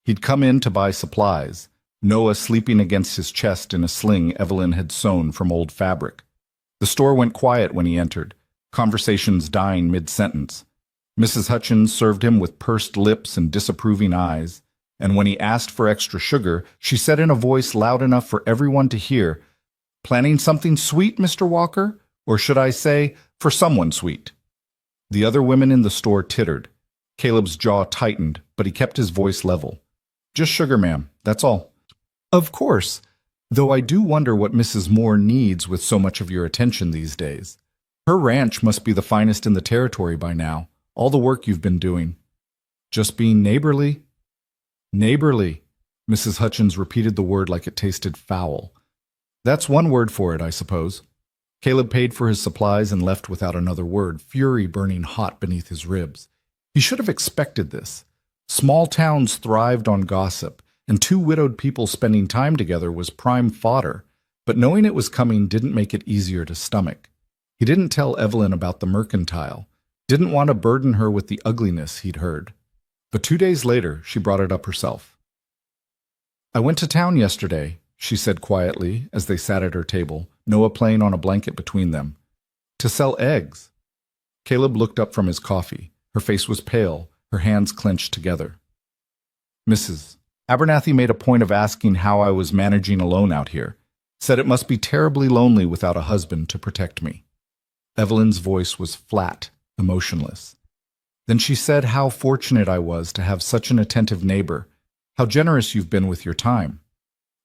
He'd come in to buy supplies, Noah sleeping against his chest in a sling Evelyn had sewn from old fabric. The store went quiet when he entered, conversations dying mid-sentence. Mrs. Hutchins served him with pursed lips and disapproving eyes, and when he asked for extra sugar, she said in a voice loud enough for everyone to hear, "Planning something sweet, Mr. Walker? Or should I say, for someone sweet?" The other women in the store tittered. Caleb's jaw tightened, but he kept his voice level. "Just sugar, ma'am, that's all." "Of course, though I do wonder what Mrs. Moore needs with so much of your attention these days. Her ranch must be the finest in the territory by now, all the work you've been doing." "Just being neighborly." "Neighborly." Mrs. Hutchins repeated the word like it tasted foul. "That's one word for it, I suppose." Caleb paid for his supplies and left without another word, fury burning hot beneath his ribs. He should have expected this. Small towns thrived on gossip, and two widowed people spending time together was prime fodder, but knowing it was coming didn't make it easier to stomach. He didn't tell Evelyn about the mercantile, didn't want to burden her with the ugliness he'd heard. But 2 days later, she brought it up herself. "I went to town yesterday," she said quietly as they sat at her table, Noah playing on a blanket between them, "to sell eggs." Caleb looked up from his coffee. Her face was pale, her hands clenched together. "Mrs. Abernathy made a point of asking how I was managing alone out here. Said it must be terribly lonely without a husband to protect me." Evelyn's voice was flat, emotionless. Then she said how fortunate I was to have such an attentive neighbor, how generous you've been with your time.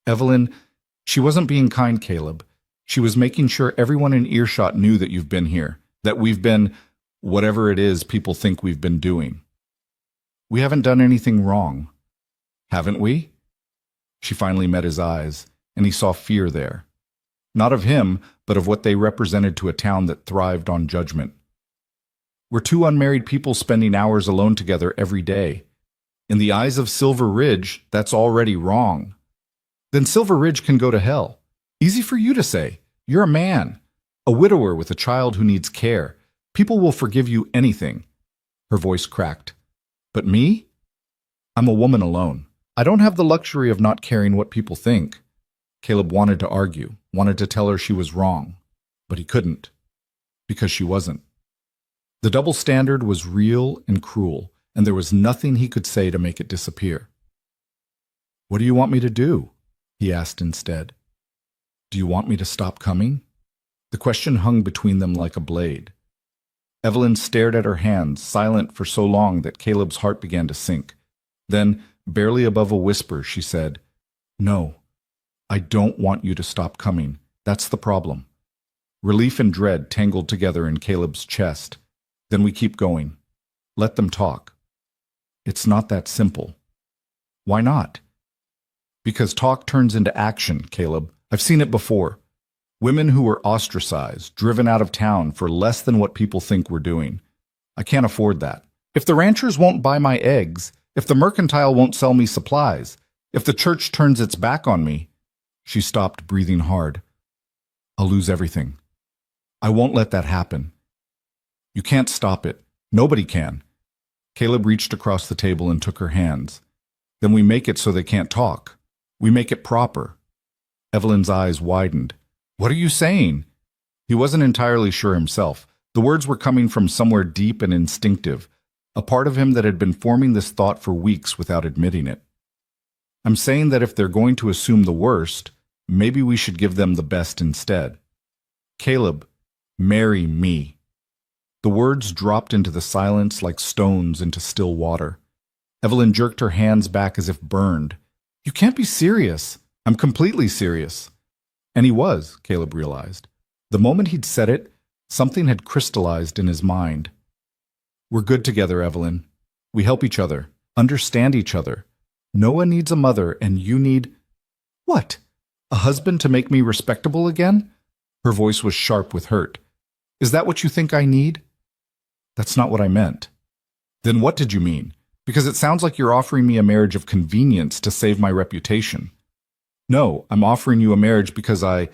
Evelyn, she wasn't being kind, Caleb. She was making sure everyone in earshot knew that you've been here, that we've been, whatever it is people think we've been doing. We haven't done anything wrong. Haven't we? She finally met his eyes, and he saw fear there. Not of him, but of what they represented to a town that thrived on judgment. We're two unmarried people spending hours alone together every day. In the eyes of Silver Ridge, that's already wrong. Then Silver Ridge can go to hell. Easy for you to say. You're a man, a widower with a child who needs care. People will forgive you anything. Her voice cracked. But me? I'm a woman alone. I don't have the luxury of not caring what people think. Caleb wanted to argue, wanted to tell her she was wrong, but he couldn't, because she wasn't. The double standard was real and cruel, and there was nothing he could say to make it disappear. What do you want me to do? He asked instead. Do you want me to stop coming? The question hung between them like a blade. Evelyn stared at her hands, silent for so long that Caleb's heart began to sink. Then, barely above a whisper, she said, No, I don't want you to stop coming. That's the problem. Relief and dread tangled together in Caleb's chest. Then we keep going. Let them talk. It's not that simple. Why not? Because talk turns into action, Caleb. I've seen it before. Women who were ostracized, driven out of town for less than what people think we're doing. I can't afford that. If the ranchers won't buy my eggs, if the mercantile won't sell me supplies, if the church turns its back on me, she stopped, breathing hard. I'll lose everything. I won't let that happen. You can't stop it. Nobody can. Caleb reached across the table and took her hands. Then we make it so they can't talk. We make it proper. Evelyn's eyes widened. What are you saying? He wasn't entirely sure himself. The words were coming from somewhere deep and instinctive, a part of him that had been forming this thought for weeks without admitting it. I'm saying that if they're going to assume the worst, maybe we should give them the best instead. Caleb, marry me. The words dropped into the silence like stones into still water. Evelyn jerked her hands back as if burned. You can't be serious. I'm completely serious. And he was, Caleb realized. The moment he'd said it, something had crystallized in his mind. We're good together, Evelyn. We help each other, understand each other. Noah needs a mother, and you need... What? A husband to make me respectable again? Her voice was sharp with hurt. Is that what you think I need? That's not what I meant. Then what did you mean? Because it sounds like you're offering me a marriage of convenience to save my reputation. No, I'm offering you a marriage because I...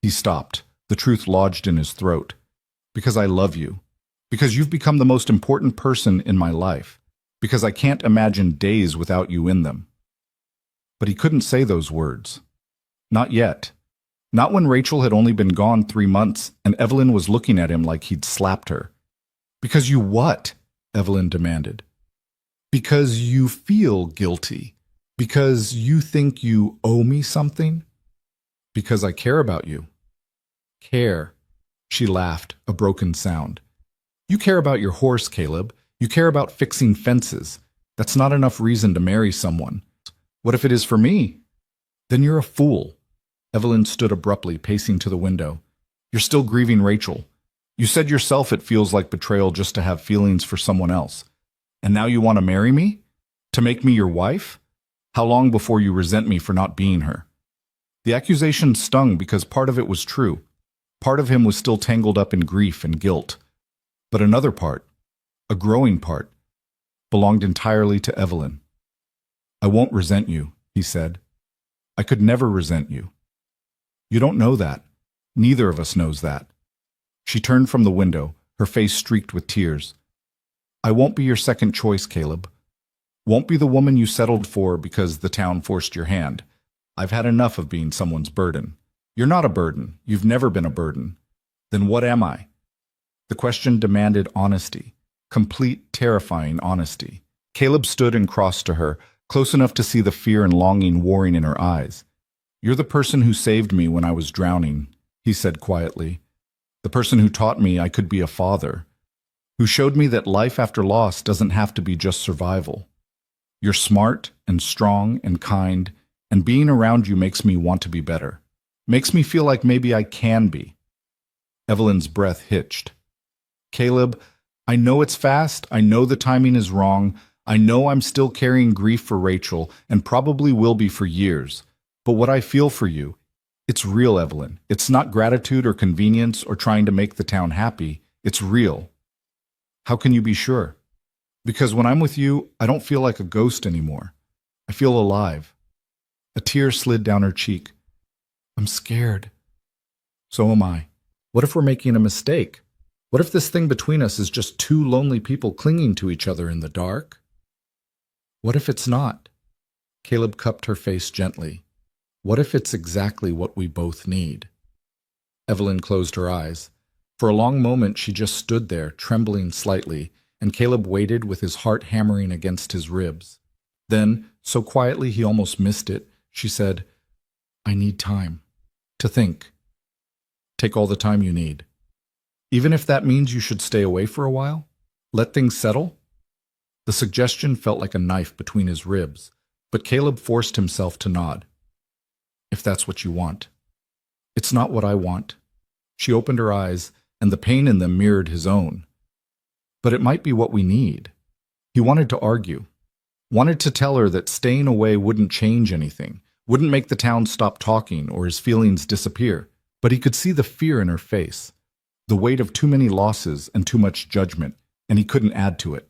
He stopped, the truth lodged in his throat. Because I love you. Because you've become the most important person in my life. Because I can't imagine days without you in them. But he couldn't say those words. Not yet. Not when Rachel had only been gone 3 months and Evelyn was looking at him like he'd slapped her. Because you what? Evelyn demanded. Because you feel guilty. Because you think you owe me something? Because I care about you. Care. She laughed, a broken sound. You care about your horse, Caleb. You care about fixing fences. That's not enough reason to marry someone. What if it is for me? Then you're a fool. Evelyn stood abruptly, pacing to the window. You're still grieving Rachel. You said yourself it feels like betrayal just to have feelings for someone else. And now you want to marry me? To make me your wife? How long before you resent me for not being her? The accusation stung because part of it was true. Part of him was still tangled up in grief and guilt. But another part, a growing part, belonged entirely to Evelyn. I won't resent you, he said. I could never resent you. You don't know that. Neither of us knows that. She turned from the window, her face streaked with tears. I won't be your second choice, Caleb. Won't be the woman you settled for because the town forced your hand. I've had enough of being someone's burden. You're not a burden. You've never been a burden. Then what am I? The question demanded honesty, complete, terrifying honesty. Caleb stood and crossed to her, close enough to see the fear and longing warring in her eyes. You're the person who saved me when I was drowning, he said quietly. The person who taught me I could be a father, who showed me that life after loss doesn't have to be just survival. You're smart and strong and kind, and being around you makes me want to be better. Makes me feel like maybe I can be. Evelyn's breath hitched. Caleb, I know it's fast. I know the timing is wrong. I know I'm still carrying grief for Rachel and probably will be for years. But what I feel for you, it's real, Evelyn. It's not gratitude or convenience or trying to make the town happy. It's real. How can you be sure? Because when I'm with you, I don't feel like a ghost anymore. I feel alive. A tear slid down her cheek. I'm scared. So am I. What if we're making a mistake? What if this thing between us is just two lonely people clinging to each other in the dark? What if it's not? Caleb cupped her face gently. What if it's exactly what we both need? Evelyn closed her eyes. For a long moment she just stood there, trembling slightly, and Caleb waited with his heart hammering against his ribs. Then, so quietly he almost missed it, she said, I need time. To think. Take all the time you need. Even if that means you should stay away for a while? Let things settle? The suggestion felt like a knife between his ribs, but Caleb forced himself to nod. If that's what you want. It's not what I want. She opened her eyes, and the pain in them mirrored his own. But it might be what we need. He wanted to argue. Wanted to tell her that staying away wouldn't change anything, wouldn't make the town stop talking or his feelings disappear. But he could see the fear in her face, the weight of too many losses and too much judgment, and he couldn't add to it.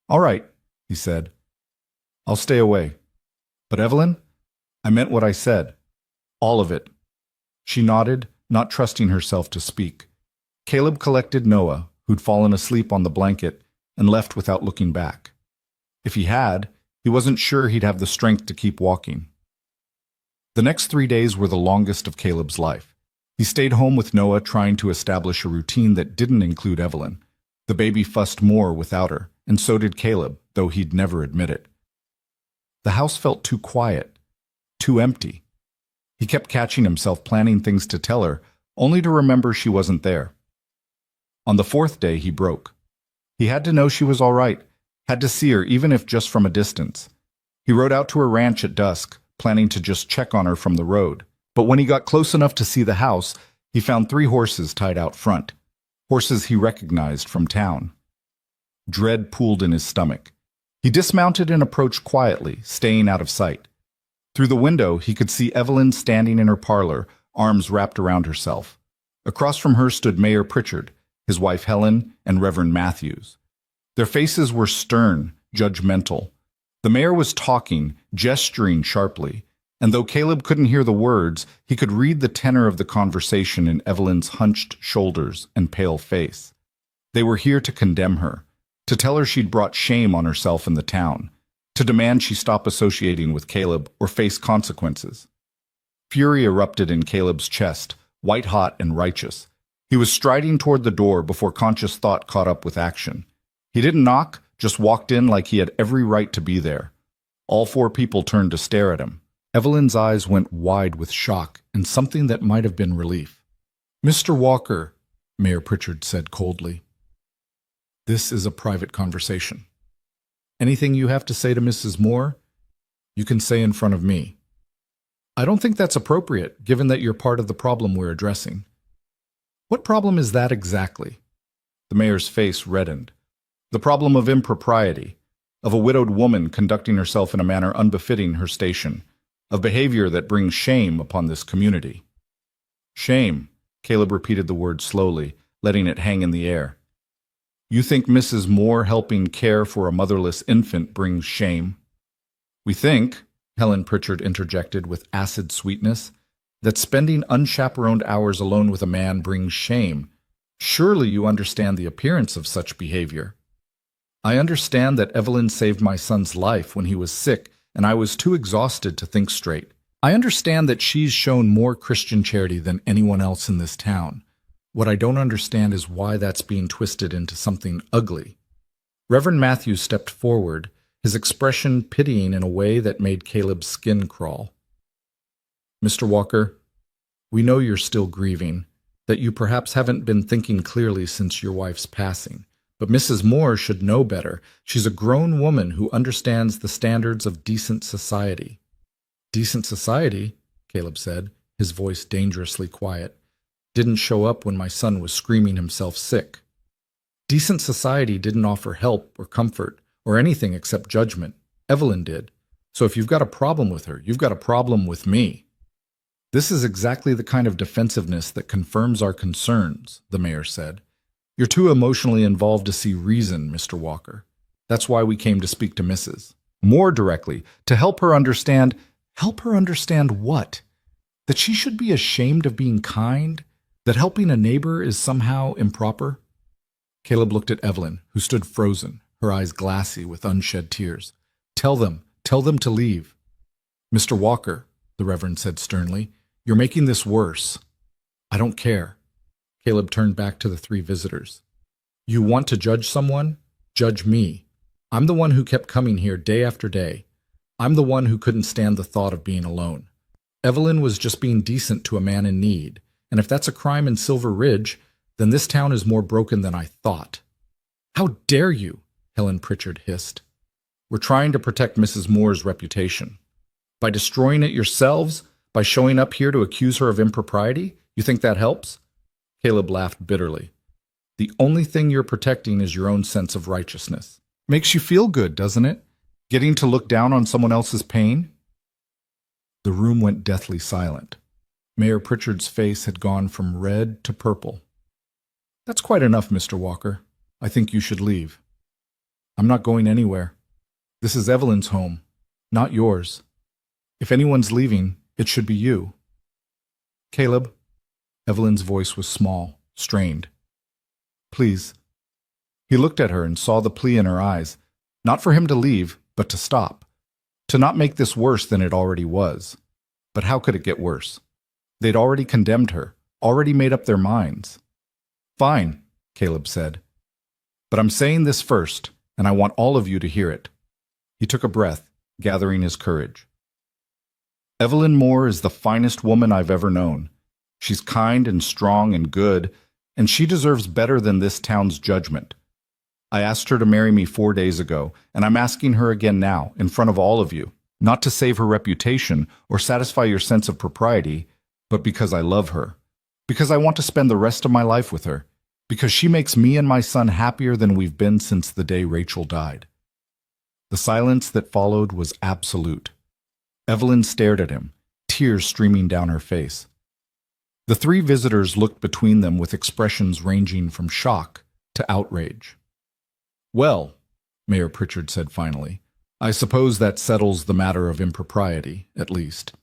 All right, he said. I'll stay away. But Evelyn, I meant what I said. All of it. She nodded, not trusting herself to speak. Caleb collected Noah, who'd fallen asleep on the blanket, and left without looking back. If he had, he wasn't sure he'd have the strength to keep walking. The next 3 days were the longest of Caleb's life. He stayed home with Noah, trying to establish a routine that didn't include Evelyn. The baby fussed more without her, and so did Caleb, though he'd never admit it. The house felt too quiet, too empty. He kept catching himself planning things to tell her, only to remember she wasn't there. On the 4th day, he broke. He had to know she was all right, had to see her even if just from a distance. He rode out to her ranch at dusk, planning to just check on her from the road. But when he got close enough to see the house, he found 3 horses tied out front, horses he recognized from town. Dread pooled in his stomach. He dismounted and approached quietly, staying out of sight. Through the window, he could see Evelyn standing in her parlor, arms wrapped around herself. Across from her stood Mayor Pritchard, his wife Helen, and Reverend Matthews. Their faces were stern, judgmental. The mayor was talking, gesturing sharply, and though Caleb couldn't hear the words, he could read the tenor of the conversation in Evelyn's hunched shoulders and pale face. They were here to condemn her, to tell her she'd brought shame on herself and the town, to demand she stop associating with Caleb or face consequences. Fury erupted in Caleb's chest, white-hot and righteous. He was striding toward the door before conscious thought caught up with action. He didn't knock, just walked in like he had every right to be there. All 4 people turned to stare at him. Evelyn's eyes went wide with shock and something that might have been relief. Mr. Walker, Mayor Pritchard said coldly. This is a private conversation. Anything you have to say to Mrs. Moore, you can say in front of me. I don't think that's appropriate, given that you're part of the problem we're addressing. What problem is that exactly? The mayor's face reddened. The problem of impropriety, of a widowed woman conducting herself in a manner unbefitting her station, of behavior that brings shame upon this community. Shame, Caleb repeated the word slowly, letting it hang in the air. You think Mrs. Moore helping care for a motherless infant brings shame? We think, Helen Pritchard interjected with acid sweetness, that spending unchaperoned hours alone with a man brings shame. Surely you understand the appearance of such behavior. I understand that Evelyn saved my son's life when he was sick and I was too exhausted to think straight. I understand that she's shown more Christian charity than anyone else in this town. What I don't understand is why that's being twisted into something ugly. Reverend Matthews stepped forward, his expression pitying in a way that made Caleb's skin crawl. Mr. Walker, we know you're still grieving, that you perhaps haven't been thinking clearly since your wife's passing. But Mrs. Moore should know better. She's a grown woman who understands the standards of decent society. Decent society, Caleb said, his voice dangerously quiet, didn't show up when my son was screaming himself sick. Decent society didn't offer help or comfort or anything except judgment. Evelyn did. So if you've got a problem with her, you've got a problem with me. This is exactly the kind of defensiveness that confirms our concerns, the mayor said. You're too emotionally involved to see reason, Mr. Walker. That's why we came to speak to Mrs. Moore directly, to help her understand. Help her understand what? That she should be ashamed of being kind? That helping a neighbor is somehow improper? Caleb looked at Evelyn, who stood frozen, her eyes glassy with unshed tears. Tell them to leave. Mr. Walker, the Reverend said sternly, you're making this worse. I don't care. Caleb turned back to the three visitors. You want to judge someone? Judge me. I'm the one who kept coming here day after day. I'm the one who couldn't stand the thought of being alone. Evelyn was just being decent to a man in need, and if that's a crime in Silver Ridge, then this town is more broken than I thought. How dare you? Helen Pritchard hissed. We're trying to protect Mrs. Moore's reputation. By destroying it yourselves, by showing up here to accuse her of impropriety, you think that helps? Caleb laughed bitterly. The only thing you're protecting is your own sense of righteousness. Makes you feel good, doesn't it? Getting to look down on someone else's pain? The room went deathly silent. Mayor Pritchard's face had gone from red to purple. That's quite enough, Mr. Walker. I think you should leave. I'm not going anywhere. This is Evelyn's home, not yours. If anyone's leaving, it should be you. Caleb. Evelyn's voice was small, strained. Please. He looked at her and saw the plea in her eyes, not for him to leave, but to stop, to not make this worse than it already was. But how could it get worse? They'd already condemned her, already made up their minds. Fine, Caleb said. But I'm saying this first, and I want all of you to hear it. He took a breath, gathering his courage. Evelyn Moore is the finest woman I've ever known. She's kind and strong and good, and she deserves better than this town's judgment. I asked her to marry me 4 days ago, and I'm asking her again now, in front of all of you, not to save her reputation or satisfy your sense of propriety, but because I love her, because I want to spend the rest of my life with her, because she makes me and my son happier than we've been since the day Rachel died. The silence that followed was absolute. Evelyn stared at him, tears streaming down her face. The three visitors looked between them with expressions ranging from shock to outrage. Well, Mayor Pritchard said finally, I suppose that settles the matter of impropriety, at least.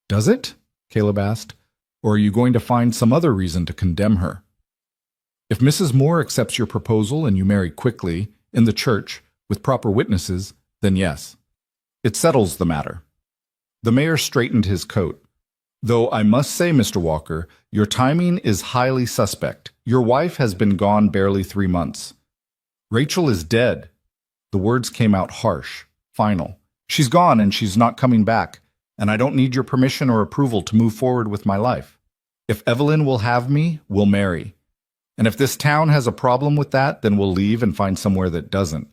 Does it? Caleb asked. Or are you going to find some other reason to condemn her? If Mrs. Moore accepts your proposal and you marry quickly, in the church, with proper witnesses, then yes. It settles the matter. The mayor straightened his coat. Though I must say, Mr. Walker, your timing is highly suspect. Your wife has been gone barely 3 months. Rachel is dead. The words came out harsh, final. She's gone and she's not coming back, and I don't need your permission or approval to move forward with my life. If Evelyn will have me, we'll marry. And if this town has a problem with that, then we'll leave and find somewhere that doesn't.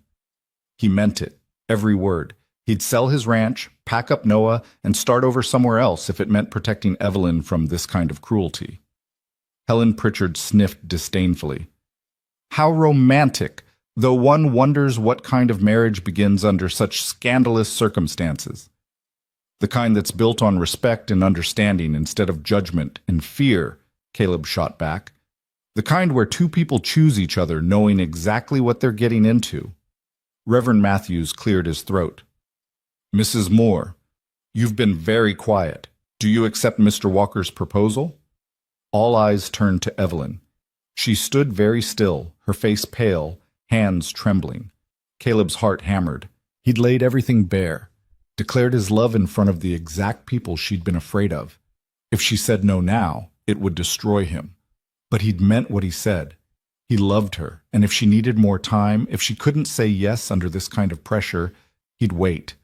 He meant it, every word. He'd sell his ranch, pack up Noah, and start over somewhere else if it meant protecting Evelyn from this kind of cruelty. Helen Pritchard sniffed disdainfully. How romantic, though one wonders what kind of marriage begins under such scandalous circumstances. The kind that's built on respect and understanding instead of judgment and fear, Caleb shot back. The kind where two people choose each other knowing exactly what they're getting into. Reverend Matthews cleared his throat. Mrs. Moore, you've been very quiet. Do you accept Mr. Walker's proposal? All eyes turned to Evelyn. She stood very still, her face pale, hands trembling. Caleb's heart hammered. He'd laid everything bare, declared his love in front of the exact people she'd been afraid of. If she said no now, it would destroy him. But he'd meant what he said. He loved her, and if she needed more time, if she couldn't say yes under this kind of pressure, he'd wait,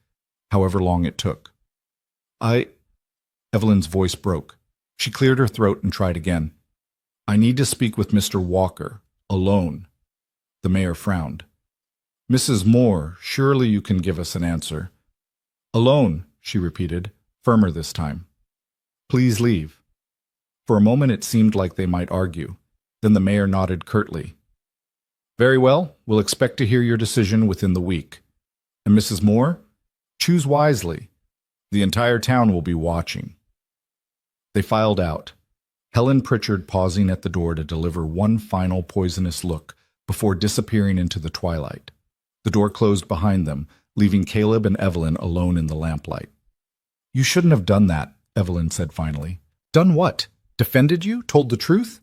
however long it took. Evelyn's voice broke. She cleared her throat and tried again. I need to speak with Mr. Walker, alone. The mayor frowned. Mrs. Moore, surely you can give us an answer. Alone, she repeated, firmer this time. Please leave. For a moment it seemed like they might argue. Then the mayor nodded curtly. Very well, we'll expect to hear your decision within the week. And Mrs. Moore, choose wisely. The entire town will be watching. They filed out, Helen Pritchard pausing at the door to deliver one final poisonous look before disappearing into the twilight. The door closed behind them, leaving Caleb and Evelyn alone in the lamplight. You shouldn't have done that, Evelyn said finally. Done what? Defended you? Told the truth?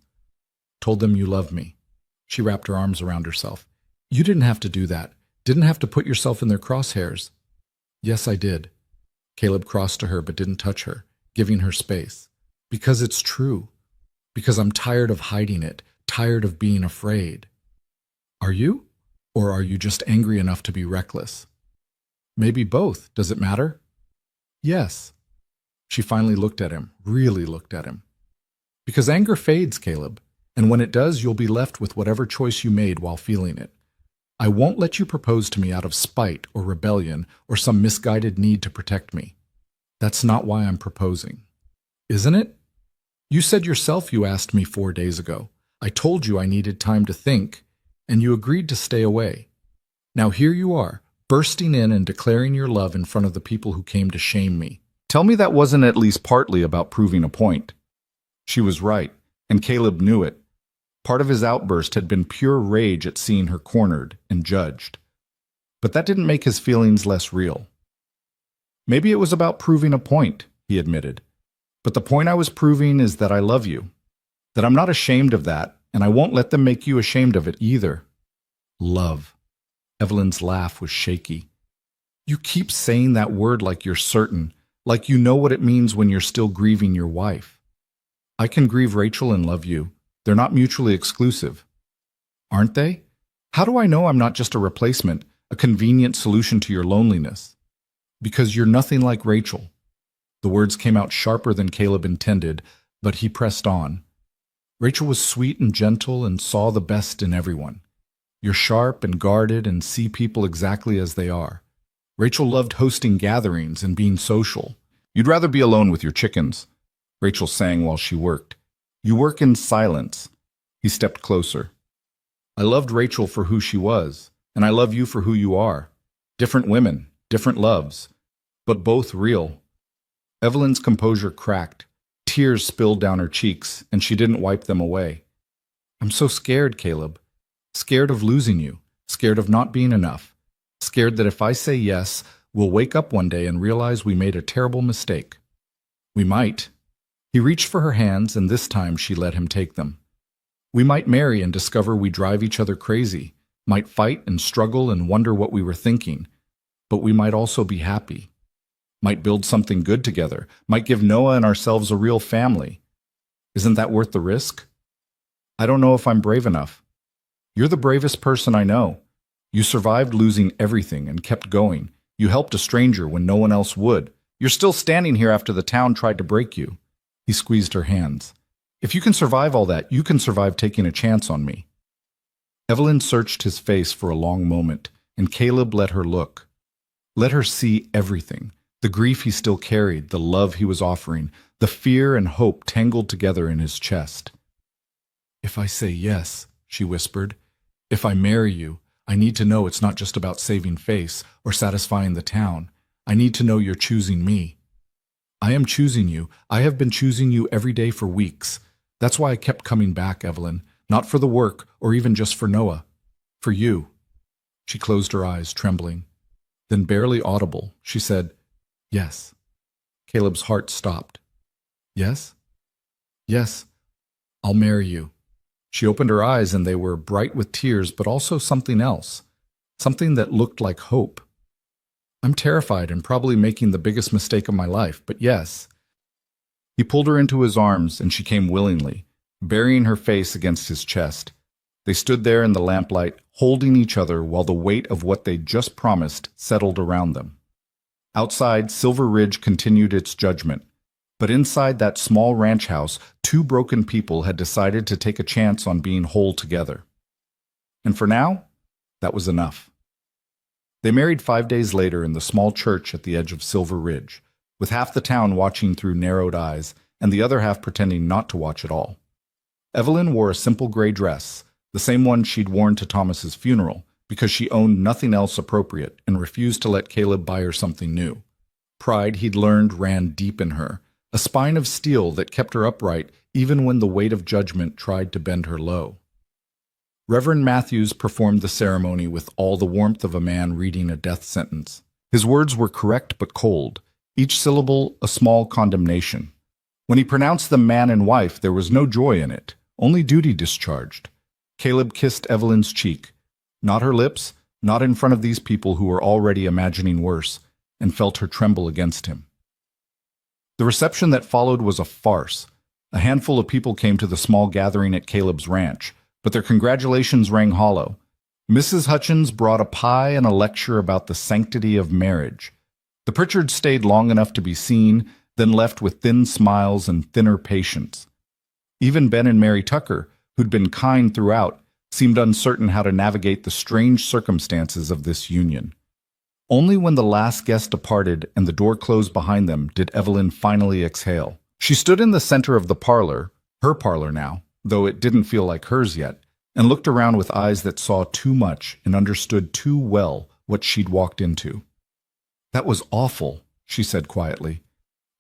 Told them you love me. She wrapped her arms around herself. You didn't have to do that. Didn't have to put yourself in their crosshairs. Yes, I did. Caleb crossed to her but didn't touch her, giving her space. Because it's true. Because I'm tired of hiding it, tired of being afraid. Are you? Or are you just angry enough to be reckless? Maybe both. Does it matter? Yes. She finally looked at him, really looked at him. Because anger fades, Caleb, and when it does, you'll be left with whatever choice you made while feeling it. I won't let you propose to me out of spite or rebellion or some misguided need to protect me. That's not why I'm proposing. Isn't it? You said yourself you asked me 4 days ago. I told you I needed time to think, and you agreed to stay away. Now here you are, bursting in and declaring your love in front of the people who came to shame me. Tell me that wasn't at least partly about proving a point. She was right, and Caleb knew it. Part of his outburst had been pure rage at seeing her cornered and judged. But that didn't make his feelings less real. Maybe it was about proving a point, he admitted. But the point I was proving is that I love you, that I'm not ashamed of that, and I won't let them make you ashamed of it either. Love. Evelyn's laugh was shaky. You keep saying that word like you're certain, like you know what it means when you're still grieving your wife. I can grieve Rachel and love you. They're not mutually exclusive. Aren't they? How do I know I'm not just a replacement, a convenient solution to your loneliness? Because you're nothing like Rachel. The words came out sharper than Caleb intended, but he pressed on. Rachel was sweet and gentle and saw the best in everyone. You're sharp and guarded and see people exactly as they are. Rachel loved hosting gatherings and being social. You'd rather be alone with your chickens, Rachel sang while she worked. You work in silence. He stepped closer. I loved Rachel for who she was, and I love you for who you are. Different women, different loves, but both real. Evelyn's composure cracked. Tears spilled down her cheeks, and she didn't wipe them away. I'm so scared, Caleb. Scared of losing you, scared of not being enough, scared that if I say yes, we'll wake up one day and realize we made a terrible mistake. We might. He reached for her hands, and this time she let him take them. We might marry and discover we drive each other crazy, might fight and struggle and wonder what we were thinking, but we might also be happy. Might build something good together, might give Noah and ourselves a real family. Isn't that worth the risk? I don't know if I'm brave enough. You're the bravest person I know. You survived losing everything and kept going. You helped a stranger when no one else would. You're still standing here after the town tried to break you. He squeezed her hands. If you can survive all that, you can survive taking a chance on me. Evelyn searched his face for a long moment, and Caleb let her look. Let her see everything. The grief he still carried, the love he was offering, the fear and hope tangled together in his chest. If I say yes, she whispered, if I marry you, I need to know it's not just about saving face or satisfying the town. I need to know you're choosing me. I am choosing you. I have been choosing you every day for weeks. That's why I kept coming back, Evelyn. Not for the work or even just for Noah. For you. She closed her eyes, trembling. Then, barely audible, she said, yes. Caleb's heart stopped. Yes? Yes, I'll marry you. She opened her eyes and they were bright with tears, but also something else. Something that looked like hope. I'm terrified and probably making the biggest mistake of my life, but yes. He pulled her into his arms and she came willingly, burying her face against his chest. They stood there in the lamplight, holding each other while the weight of what they'd just promised settled around them. Outside, Silver Ridge continued its judgment. But inside that small ranch house, two broken people had decided to take a chance on being whole together. And for now, that was enough. They married 5 days later in the small church at the edge of Silver Ridge, with half the town watching through narrowed eyes and the other half pretending not to watch at all. Evelyn wore a simple gray dress, the same one she'd worn to Thomas's funeral, because she owned nothing else appropriate and refused to let Caleb buy her something new. Pride, he'd learned, ran deep in her, a spine of steel that kept her upright even when the weight of judgment tried to bend her low. Reverend Matthews performed the ceremony with all the warmth of a man reading a death sentence. His words were correct but cold. each syllable a small condemnation. When he pronounced them man and wife, there was no joy in it, only duty discharged. Caleb kissed Evelyn's cheek, not her lips, not in front of these people who were already imagining worse, and felt her tremble against him. The reception that followed was a farce. A handful of people came to the small gathering at Caleb's ranch, but their congratulations rang hollow. Mrs. Hutchins brought a pie and a lecture about the sanctity of marriage. The Pritchards stayed long enough to be seen, then left with thin smiles and thinner patience. Even Ben and Mary Tucker, who'd been kind throughout, seemed uncertain how to navigate the strange circumstances of this union. Only when the last guest departed and the door closed behind them did Evelyn finally exhale. She stood in the center of the parlor, her parlor now, though it didn't feel like hers yet, and looked around with eyes that saw too much and understood too well what she'd walked into. "That was awful," she said quietly.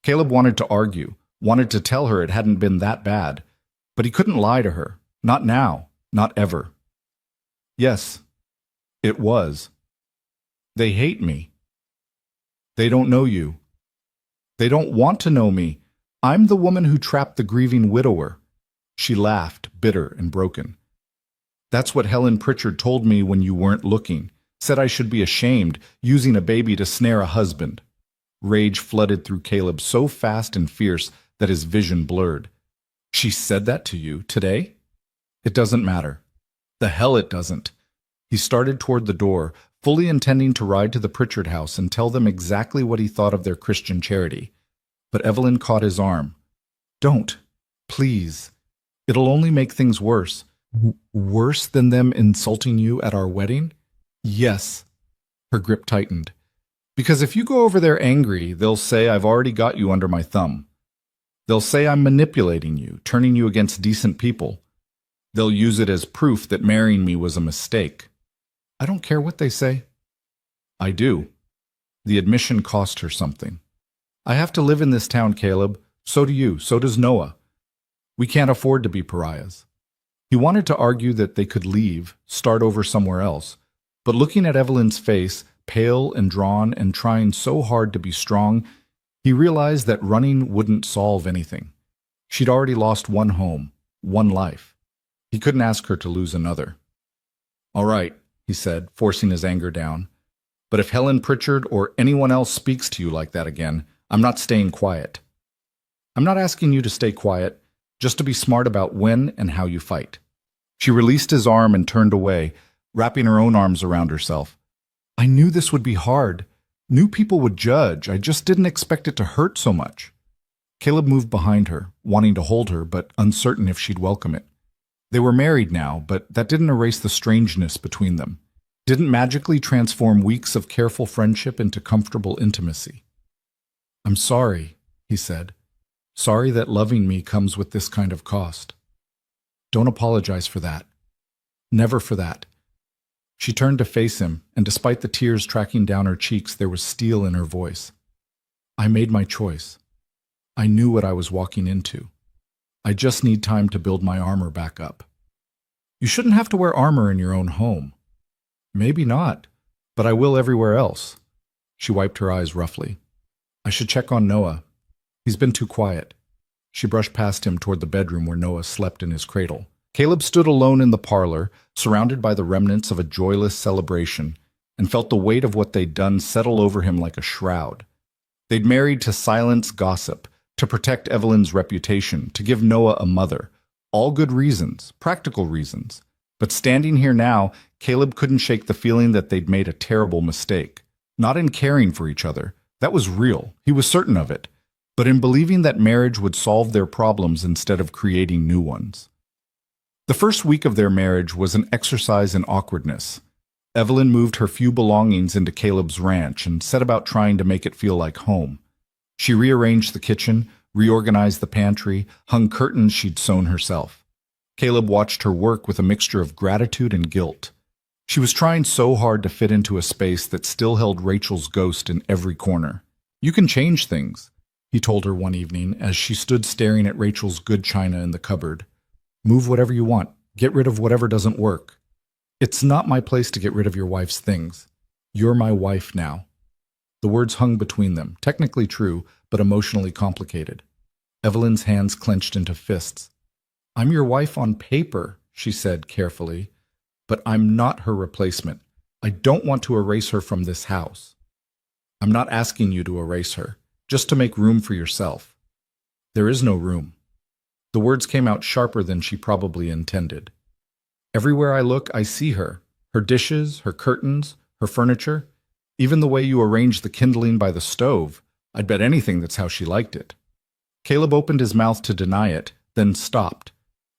Caleb wanted to argue, wanted to tell her it hadn't been that bad, but he couldn't lie to her. Not now, not ever. "Yes, it was. They hate me. They don't know you. They don't want to know me. I'm the woman who trapped the grieving widower." She laughed, bitter and broken. "That's what Helen Pritchard told me when you weren't looking. Said I should be ashamed, using a baby to snare a husband." Rage flooded through Caleb so fast and fierce that his vision blurred. "She said that to you today? It doesn't matter. The hell it doesn't." He started toward the door, fully intending to ride to the Pritchard house and tell them exactly what he thought of their Christian charity. But Evelyn caught his arm. "Don't. Please. It'll only make things worse." "Worse than them insulting you at our wedding?" "Yes." Her grip tightened. "Because if you go over there angry, they'll say I've already got you under my thumb. They'll say I'm manipulating you, turning you against decent people. They'll use it as proof that marrying me was a mistake." "I don't care what they say." "I do." The admission cost her something. "I have to live in this town, Caleb. So do you. So does Noah. We can't afford to be pariahs." He wanted to argue that they could leave, start over somewhere else, but looking at Evelyn's face, pale and drawn and trying so hard to be strong, he realized that running wouldn't solve anything. She'd already lost one home, one life. He couldn't ask her to lose another. "All right," he said, forcing his anger down. "But if Helen Pritchard or anyone else speaks to you like that again, I'm not staying quiet." "I'm not asking you to stay quiet, just to be smart about when and how you fight." She released his arm and turned away, wrapping her own arms around herself. "I knew this would be hard. Knew people would judge. I just didn't expect it to hurt so much." Caleb moved behind her, wanting to hold her, but uncertain if she'd welcome it. They were married now, but that didn't erase the strangeness between them. Didn't magically transform weeks of careful friendship into comfortable intimacy. "I'm sorry," he said. "Sorry that loving me comes with this kind of cost. Don't apologize for that. Never for that." She turned to face him, and despite the tears tracking down her cheeks, there was steel in her voice. "I made my choice. I knew what I was walking into. I just need time to build my armor back up." "You shouldn't have to wear armor in your own home." "Maybe not, but I will everywhere else." She wiped her eyes roughly. "I should check on Noah. He's been too quiet." She brushed past him toward the bedroom where Noah slept in his cradle. Caleb stood alone in the parlor, surrounded by the remnants of a joyless celebration, and felt the weight of what they'd done settle over him like a shroud. They'd married to silence gossip, to protect Evelyn's reputation, to give Noah a mother. All good reasons, practical reasons. But standing here now, Caleb couldn't shake the feeling that they'd made a terrible mistake. Not in caring for each other. That was real. He was certain of it. But in believing that marriage would solve their problems instead of creating new ones. The first week of their marriage was an exercise in awkwardness. Evelyn moved her few belongings into Caleb's ranch and set about trying to make it feel like home. She rearranged the kitchen, reorganized the pantry, hung curtains she'd sewn herself. Caleb watched her work with a mixture of gratitude and guilt. She was trying so hard to fit into a space that still held Rachel's ghost in every corner. "You can change things," he told her one evening as she stood staring at Rachel's good china in the cupboard. "Move whatever you want. Get rid of whatever doesn't work. It's not my place to get rid of your wife's things. You're my wife now." The words hung between them, technically true, but emotionally complicated. Evelyn's hands clenched into fists. "I'm your wife on paper," she said carefully, "but I'm not her replacement. I don't want to erase her from this house." "I'm not asking you to erase her, just to make room for yourself." "There is no room." The words came out sharper than she probably intended. "Everywhere I look, I see her. Her dishes, her curtains, her furniture, even the way you arrange the kindling by the stove. I'd bet anything that's how she liked it." Caleb opened his mouth to deny it, then stopped.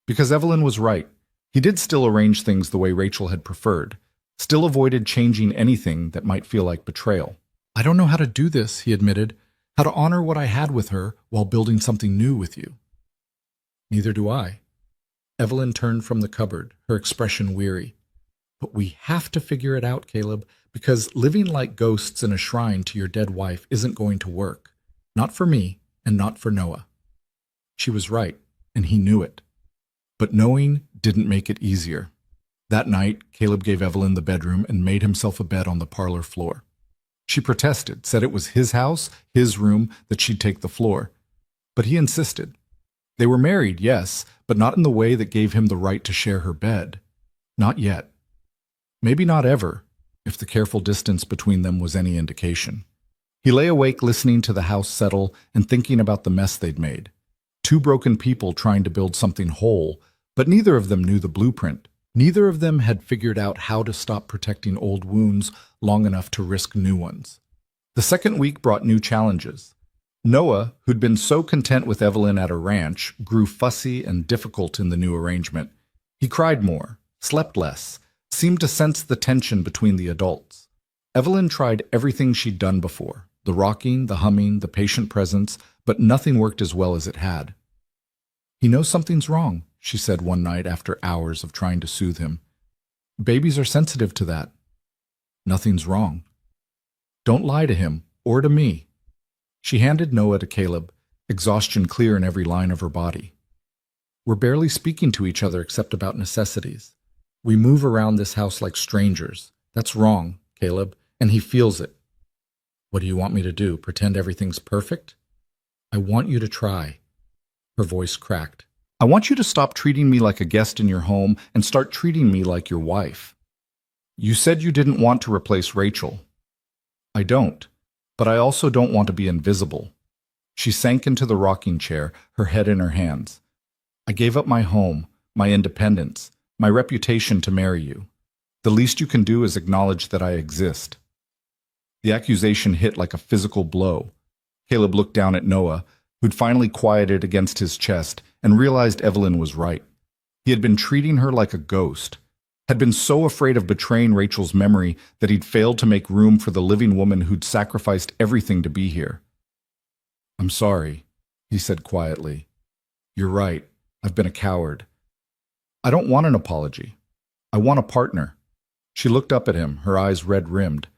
Because Evelyn was right. He did still arrange things the way Rachel had preferred, still avoided changing anything that might feel like betrayal. "I don't know how to do this," he admitted, "how to honor what I had with her while building something new with you." "Neither do I." Evelyn turned from the cupboard, her expression weary. "But we have to figure it out, Caleb, because living like ghosts in a shrine to your dead wife isn't going to work. Not for me, and not for Noah." She was right, and he knew it. But knowing didn't make it easier. That night, Caleb gave Evelyn the bedroom and made himself a bed on the parlor floor. She protested, said it was his house, his room, that she'd take the floor. But he insisted. They were married, yes, but not in the way that gave him the right to share her bed. Not yet. Maybe not ever, if the careful distance between them was any indication. He lay awake listening to the house settle and thinking about the mess they'd made. Two broken people trying to build something whole, but neither of them knew the blueprint. Neither of them had figured out how to stop protecting old wounds long enough to risk new ones. The second week brought new challenges. Noah, who'd been so content with Evelyn at her ranch, grew fussy and difficult in the new arrangement. He cried more, slept less, seemed to sense the tension between the adults. Evelyn tried everything she'd done before, the rocking, the humming, the patient presence, but nothing worked as well as it had. "He knows something's wrong," she said one night after hours of trying to soothe him. "Babies are sensitive to that." "Nothing's wrong." "Don't lie to him, or to me." She handed Noah to Caleb, exhaustion clear in every line of her body. "We're barely speaking to each other except about necessities. We move around this house like strangers. That's wrong, Caleb, and he feels it." "What do you want me to do, pretend everything's perfect?" "I want you to try." Her voice cracked. "I want you to stop treating me like a guest in your home and start treating me like your wife. You said you didn't want to replace Rachel." "I don't, but I also don't want to be invisible." She sank into the rocking chair, her head in her hands. "I gave up my home, my independence, my reputation to marry you. The least you can do is acknowledge that I exist." The accusation hit like a physical blow. Caleb looked down at Noah, who'd finally quieted against his chest, and realized Evelyn was right. He had been treating her like a ghost, had been so afraid of betraying Rachel's memory that he'd failed to make room for the living woman who'd sacrificed everything to be here. "I'm sorry," he said quietly. "You're right. I've been a coward. I don't want an apology. I want a partner." She looked up at him, her eyes red-rimmed.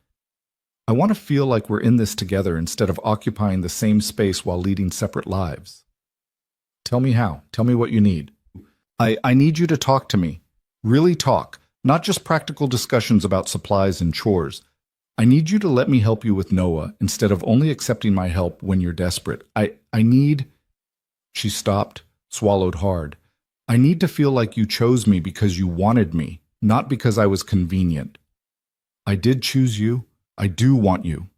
"I want to feel like we're in this together instead of occupying the same space while leading separate lives." "Tell me how. Tell me what you need." I need you to talk to me. Really talk, not just practical discussions about supplies and chores. I need you to let me help you with Noah instead of only accepting my help when you're desperate. I need—" She stopped, swallowed hard. "I need to feel like you chose me because you wanted me, not because I was convenient. I did choose you. I do want you."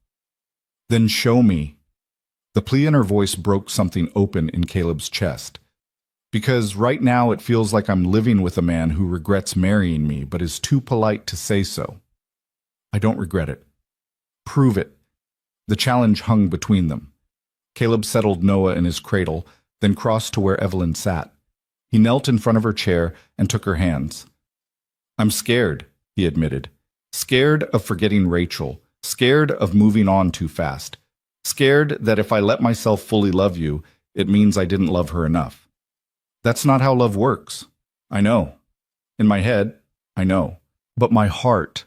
"Then show me." The plea in her voice broke something open in Caleb's chest. "Because right now it feels like I'm living with a man who regrets marrying me but is too polite to say so." "I don't regret it." "Prove it." The challenge hung between them. Caleb settled Noah in his cradle, then crossed to where Evelyn sat. He knelt in front of her chair and took her hands. "I'm scared," he admitted. "Scared of forgetting Rachel. Scared of moving on too fast. Scared that if I let myself fully love you, it means I didn't love her enough. That's not how love works. I know. In my head, I know. But my heart—"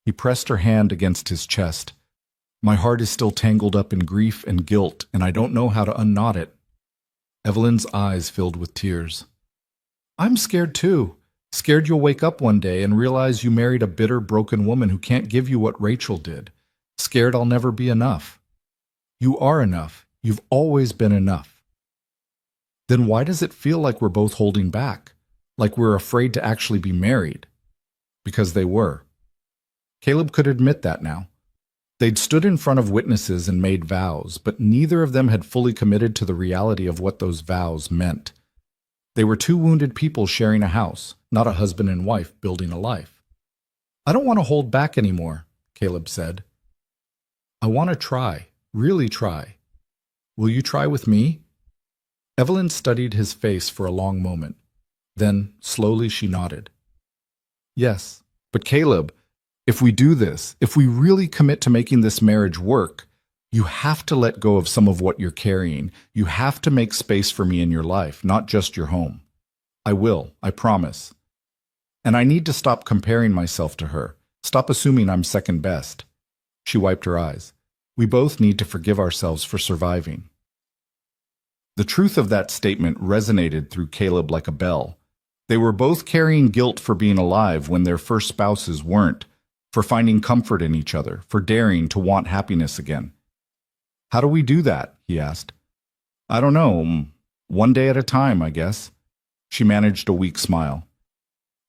He pressed her hand against his chest. "My heart is still tangled up in grief and guilt, and I don't know how to unknot it." Evelyn's eyes filled with tears. "I'm scared too. Scared you'll wake up one day and realize you married a bitter, broken woman who can't give you what Rachel did. Scared I'll never be enough. You are enough. You've always been enough. Then why does it feel like we're both holding back? Like we're afraid to actually be married? Because they were. Caleb could admit that now. They'd stood in front of witnesses and made vows, but neither of them had fully committed to the reality of what those vows meant. They were two wounded people sharing a house, not a husband and wife building a life. I don't want to hold back anymore, Caleb said. I want to try, really try. Will you try with me? Evelyn studied his face for a long moment. Then, slowly, she nodded. Yes, but Caleb, if we do this, if we really commit to making this marriage work, you have to let go of some of what you're carrying. You have to make space for me in your life, not just your home. I will, I promise. And I need to stop comparing myself to her. Stop assuming I'm second best. She wiped her eyes. We both need to forgive ourselves for surviving. The truth of that statement resonated through Caleb like a bell. They were both carrying guilt for being alive when their first spouses weren't, for finding comfort in each other, for daring to want happiness again. How do we do that? He asked. I don't know. One day at a time, I guess. She managed a weak smile.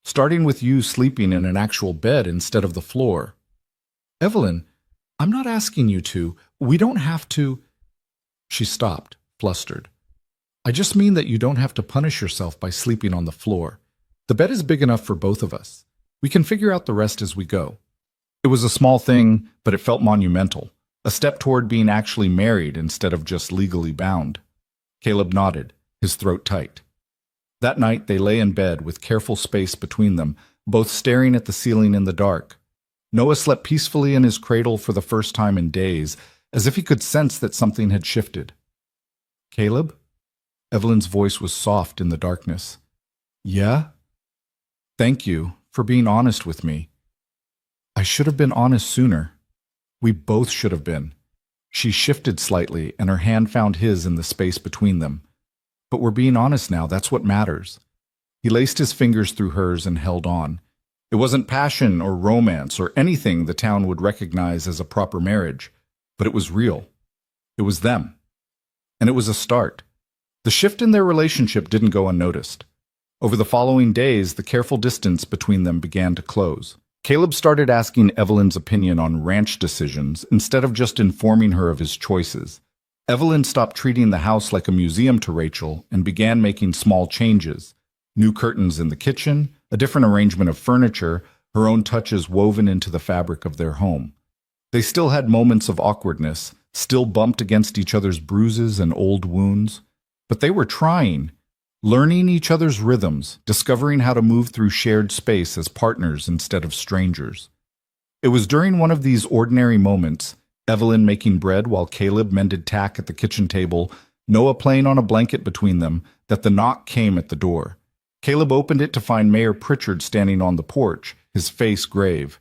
Starting with you sleeping in an actual bed instead of the floor. Evelyn, I'm not asking you to. We don't have to. She stopped, flustered. I just mean that you don't have to punish yourself by sleeping on the floor. The bed is big enough for both of us. We can figure out the rest as we go. It was a small thing, but it felt monumental. A step toward being actually married instead of just legally bound. Caleb nodded, his throat tight. That night they lay in bed with careful space between them, both staring at the ceiling in the dark. Noah slept peacefully in his cradle for the first time in days, as if he could sense that something had shifted. Caleb? Evelyn's voice was soft in the darkness. Yeah? Thank you for being honest with me. I should have been honest sooner. We both should have been. She shifted slightly, and her hand found his in the space between them. But we're being honest now, that's what matters. He laced his fingers through hers and held on. It wasn't passion or romance or anything the town would recognize as a proper marriage, but it was real. It was them. And it was a start. The shift in their relationship didn't go unnoticed. Over the following days, the careful distance between them began to close. Caleb started asking Evelyn's opinion on ranch decisions instead of just informing her of his choices. Evelyn stopped treating the house like a museum to Rachel and began making small changes. New curtains in the kitchen, a different arrangement of furniture, her own touches woven into the fabric of their home. They still had moments of awkwardness, still bumped against each other's bruises and old wounds. But they were trying, learning each other's rhythms, discovering how to move through shared space as partners instead of strangers. It was during one of these ordinary moments, Evelyn making bread while Caleb mended tack at the kitchen table, Noah playing on a blanket between them, that the knock came at the door. Caleb opened it to find Mayor Pritchard standing on the porch, his face grave.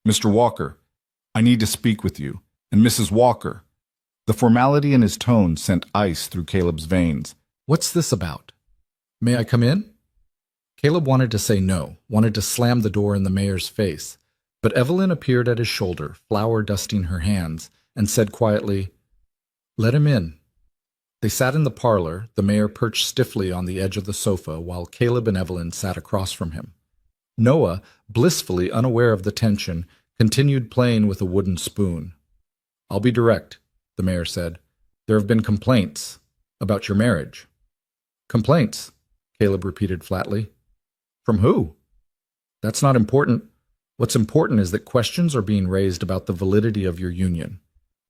Mr. Walker, I need to speak with you. And Mrs. Walker. The formality in his tone sent ice through Caleb's veins. What's this about? May I come in? Caleb wanted to say no, wanted to slam the door in the mayor's face. But Evelyn appeared at his shoulder, flour dusting her hands, and said quietly, Let him in. They sat in the parlor, the mayor perched stiffly on the edge of the sofa while Caleb and Evelyn sat across from him. Noah, blissfully unaware of the tension, continued playing with a wooden spoon. I'll be direct, the mayor said. There have been complaints about your marriage. Complaints, Caleb repeated flatly. From who? That's not important. What's important is that questions are being raised about the validity of your union,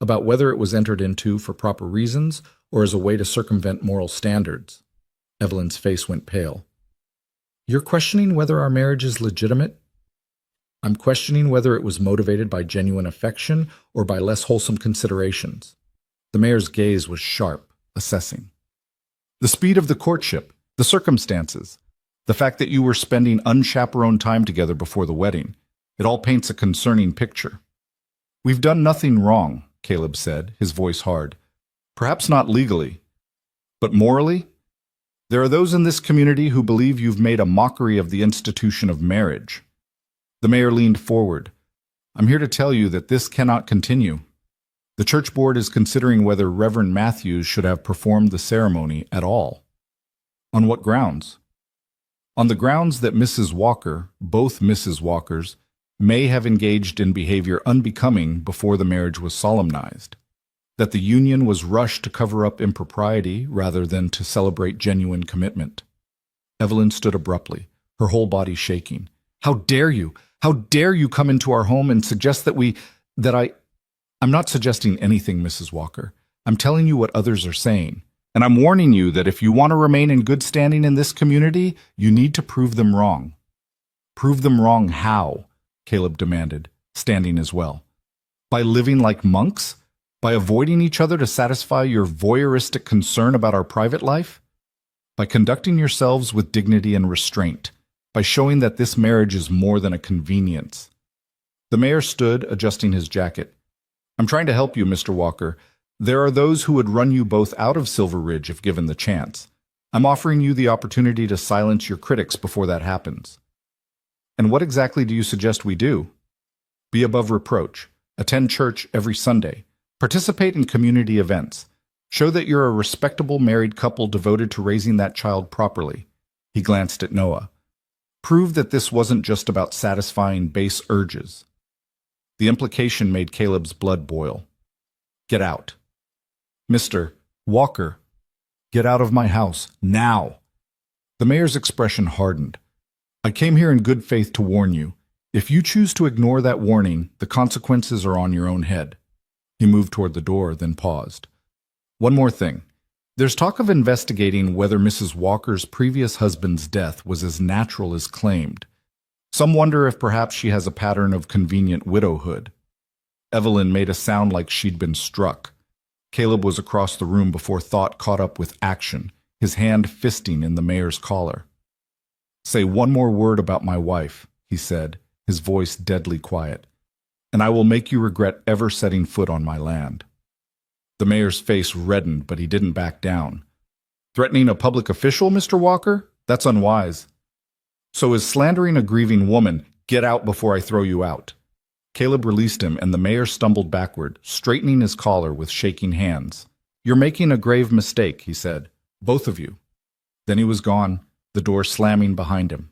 about whether it was entered into for proper reasons or as a way to circumvent moral standards. Evelyn's face went pale. You're questioning whether our marriage is legitimate? I'm questioning whether it was motivated by genuine affection or by less wholesome considerations. The mayor's gaze was sharp, assessing. The speed of the courtship, the circumstances, the fact that you were spending unchaperoned time together before the wedding, it all paints a concerning picture. We've done nothing wrong, Caleb said, his voice hard. Perhaps not legally, but morally? There are those in this community who believe you've made a mockery of the institution of marriage. The mayor leaned forward. I'm here to tell you that this cannot continue. The church board is considering whether Reverend Matthews should have performed the ceremony at all. On what grounds? On the grounds that Mrs. Walker, both Mrs. Walkers, may have engaged in behavior unbecoming before the marriage was solemnized, that the union was rushed to cover up impropriety rather than to celebrate genuine commitment. Evelyn stood abruptly, her whole body shaking. How dare you? How dare you come into our home and suggest I'm not suggesting anything, Mrs. Walker. I'm telling you what others are saying. And I'm warning you that if you want to remain in good standing in this community, you need to prove them wrong. Prove them wrong how? Caleb demanded, standing as well. By living like monks? By avoiding each other to satisfy your voyeuristic concern about our private life? By conducting yourselves with dignity and restraint? By showing that this marriage is more than a convenience? The mayor stood, adjusting his jacket. I'm trying to help you, Mr. Walker. There are those who would run you both out of Silver Ridge if given the chance. I'm offering you the opportunity to silence your critics before that happens. And what exactly do you suggest we do? Be above reproach. Attend church every Sunday. Participate in community events. Show that you're a respectable married couple devoted to raising that child properly. He glanced at Noah. Prove that this wasn't just about satisfying base urges. The implication made Caleb's blood boil. Get out. Mr. Walker, get out of my house, now. The mayor's expression hardened. I came here in good faith to warn you. If you choose to ignore that warning, the consequences are on your own head. He moved toward the door, then paused. One more thing. There's talk of investigating whether Mrs. Walker's previous husband's death was as natural as claimed. Some wonder if perhaps she has a pattern of convenient widowhood. Evelyn made a sound like she'd been struck. Caleb was across the room before thought caught up with action, his hand fisting in the mayor's collar. Say one more word about my wife, he said, his voice deadly quiet, and I will make you regret ever setting foot on my land. The mayor's face reddened, but he didn't back down. Threatening a public official, Mr. Walker? That's unwise. So is slandering a grieving woman. Get out before I throw you out. Caleb released him, and the mayor stumbled backward, straightening his collar with shaking hands. You're making a grave mistake, he said. Both of you. Then he was gone, the door slamming behind him.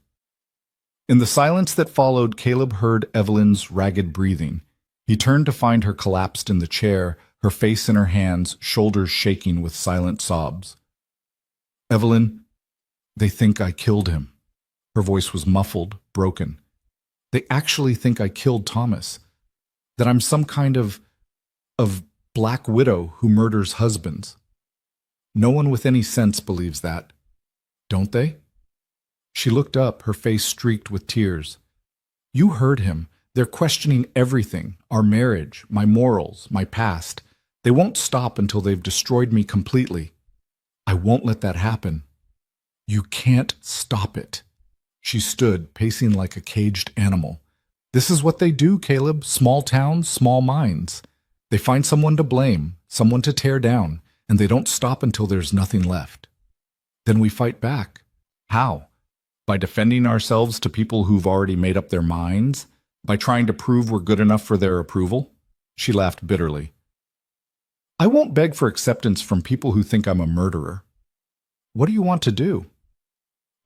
In the silence that followed, Caleb heard Evelyn's ragged breathing. He turned to find her collapsed in the chair, her face in her hands, shoulders shaking with silent sobs. Evelyn, they think I killed him. Her voice was muffled, broken. They actually think I killed Thomas. That I'm some kind of black widow who murders husbands. No one with any sense believes that. Don't they? She looked up, her face streaked with tears. You heard him. They're questioning everything, our marriage, my morals, my past. They won't stop until they've destroyed me completely. I won't let that happen. You can't stop it. She stood, pacing like a caged animal. This is what they do, Caleb. Small towns, small minds. They find someone to blame, someone to tear down, and they don't stop until there's nothing left. Then we fight back. How? By defending ourselves to people who've already made up their minds? By trying to prove we're good enough for their approval? She laughed bitterly. I won't beg for acceptance from people who think I'm a murderer. What do you want to do?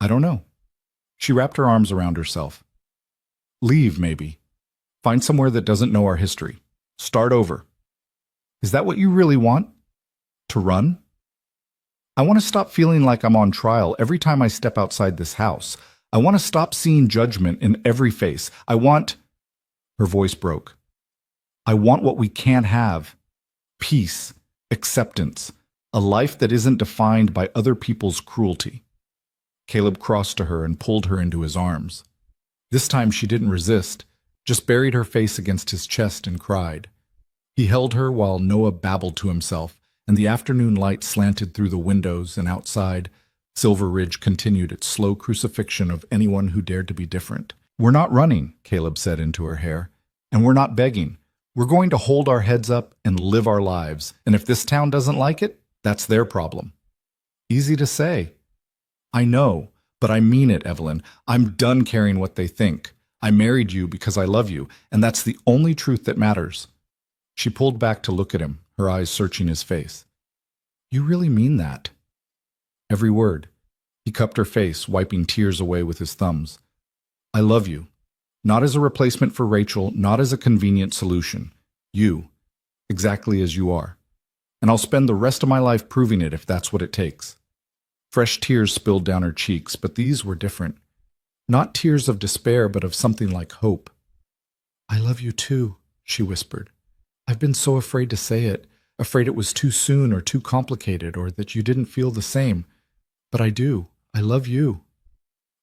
I don't know. She wrapped her arms around herself. Leave, maybe. Find somewhere that doesn't know our history. Start over. Is that what you really want? To run? I want to stop feeling like I'm on trial every time I step outside this house. I want to stop seeing judgment in every face. I want... Her voice broke. I want what we can't have. Peace, acceptance, a life that isn't defined by other people's cruelty. Caleb crossed to her and pulled her into his arms. This time she didn't resist, just buried her face against his chest and cried. He held her while Noah babbled to himself, and the afternoon light slanted through the windows, and outside, Silver Ridge continued its slow crucifixion of anyone who dared to be different. We're not running, Caleb said into her hair, and we're not begging. We're going to hold our heads up and live our lives, and if this town doesn't like it, that's their problem. Easy to say. I know, but I mean it, Evelyn. I'm done caring what they think. I married you because I love you, and that's the only truth that matters. She pulled back to look at him, her eyes searching his face. You really mean that? Every word. He cupped her face, wiping tears away with his thumbs. I love you. Not as a replacement for Rachel, not as a convenient solution. You, exactly as you are. And I'll spend the rest of my life proving it if that's what it takes. Fresh tears spilled down her cheeks, but these were different. Not tears of despair, but of something like hope. I love you too, she whispered. I've been so afraid to say it, afraid it was too soon or too complicated or that you didn't feel the same. But I do. I love you.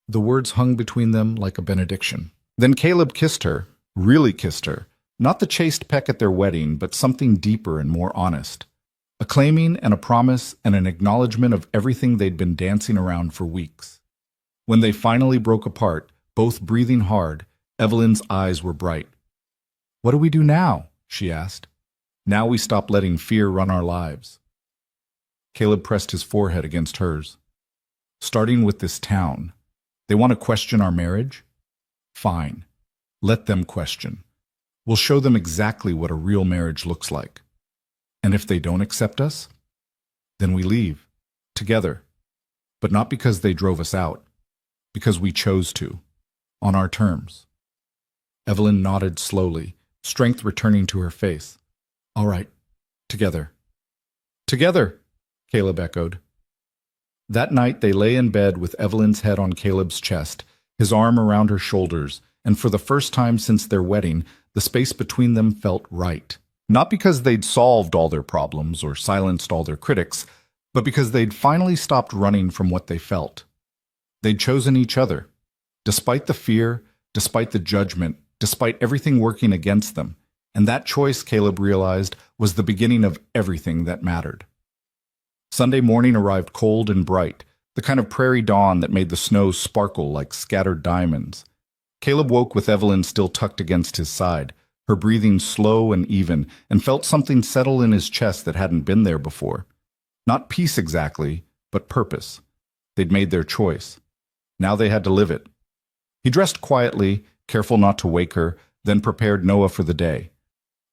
The words hung between them like a benediction. Then Caleb kissed her, really kissed her, not the chaste peck at their wedding, but something deeper and more honest. A claiming and a promise and an acknowledgement of everything they'd been dancing around for weeks. When they finally broke apart, both breathing hard, Evelyn's eyes were bright. What do we do now? She asked. Now we stop letting fear run our lives. Caleb pressed his forehead against hers. Starting with this town. They want to question our marriage? Fine. Let them question. We'll show them exactly what a real marriage looks like. And if they don't accept us, then we leave, together. But not because they drove us out, because we chose to, on our terms. Evelyn nodded slowly, strength returning to her face. All right, together. Together, Caleb echoed. That night they lay in bed with Evelyn's head on Caleb's chest, his arm around her shoulders, and for the first time since their wedding, the space between them felt right. Not because they'd solved all their problems or silenced all their critics, but because they'd finally stopped running from what they felt. They'd chosen each other, despite the fear, despite the judgment, despite everything working against them, and that choice, Caleb realized, was the beginning of everything that mattered. Sunday morning arrived cold and bright, the kind of prairie dawn that made the snow sparkle like scattered diamonds. Caleb woke with Evelyn still tucked against his side, her breathing slow and even, and felt something settle in his chest that hadn't been there before. Not peace exactly, but purpose. They'd made their choice. Now they had to live it. He dressed quietly, careful not to wake her, then prepared Noah for the day.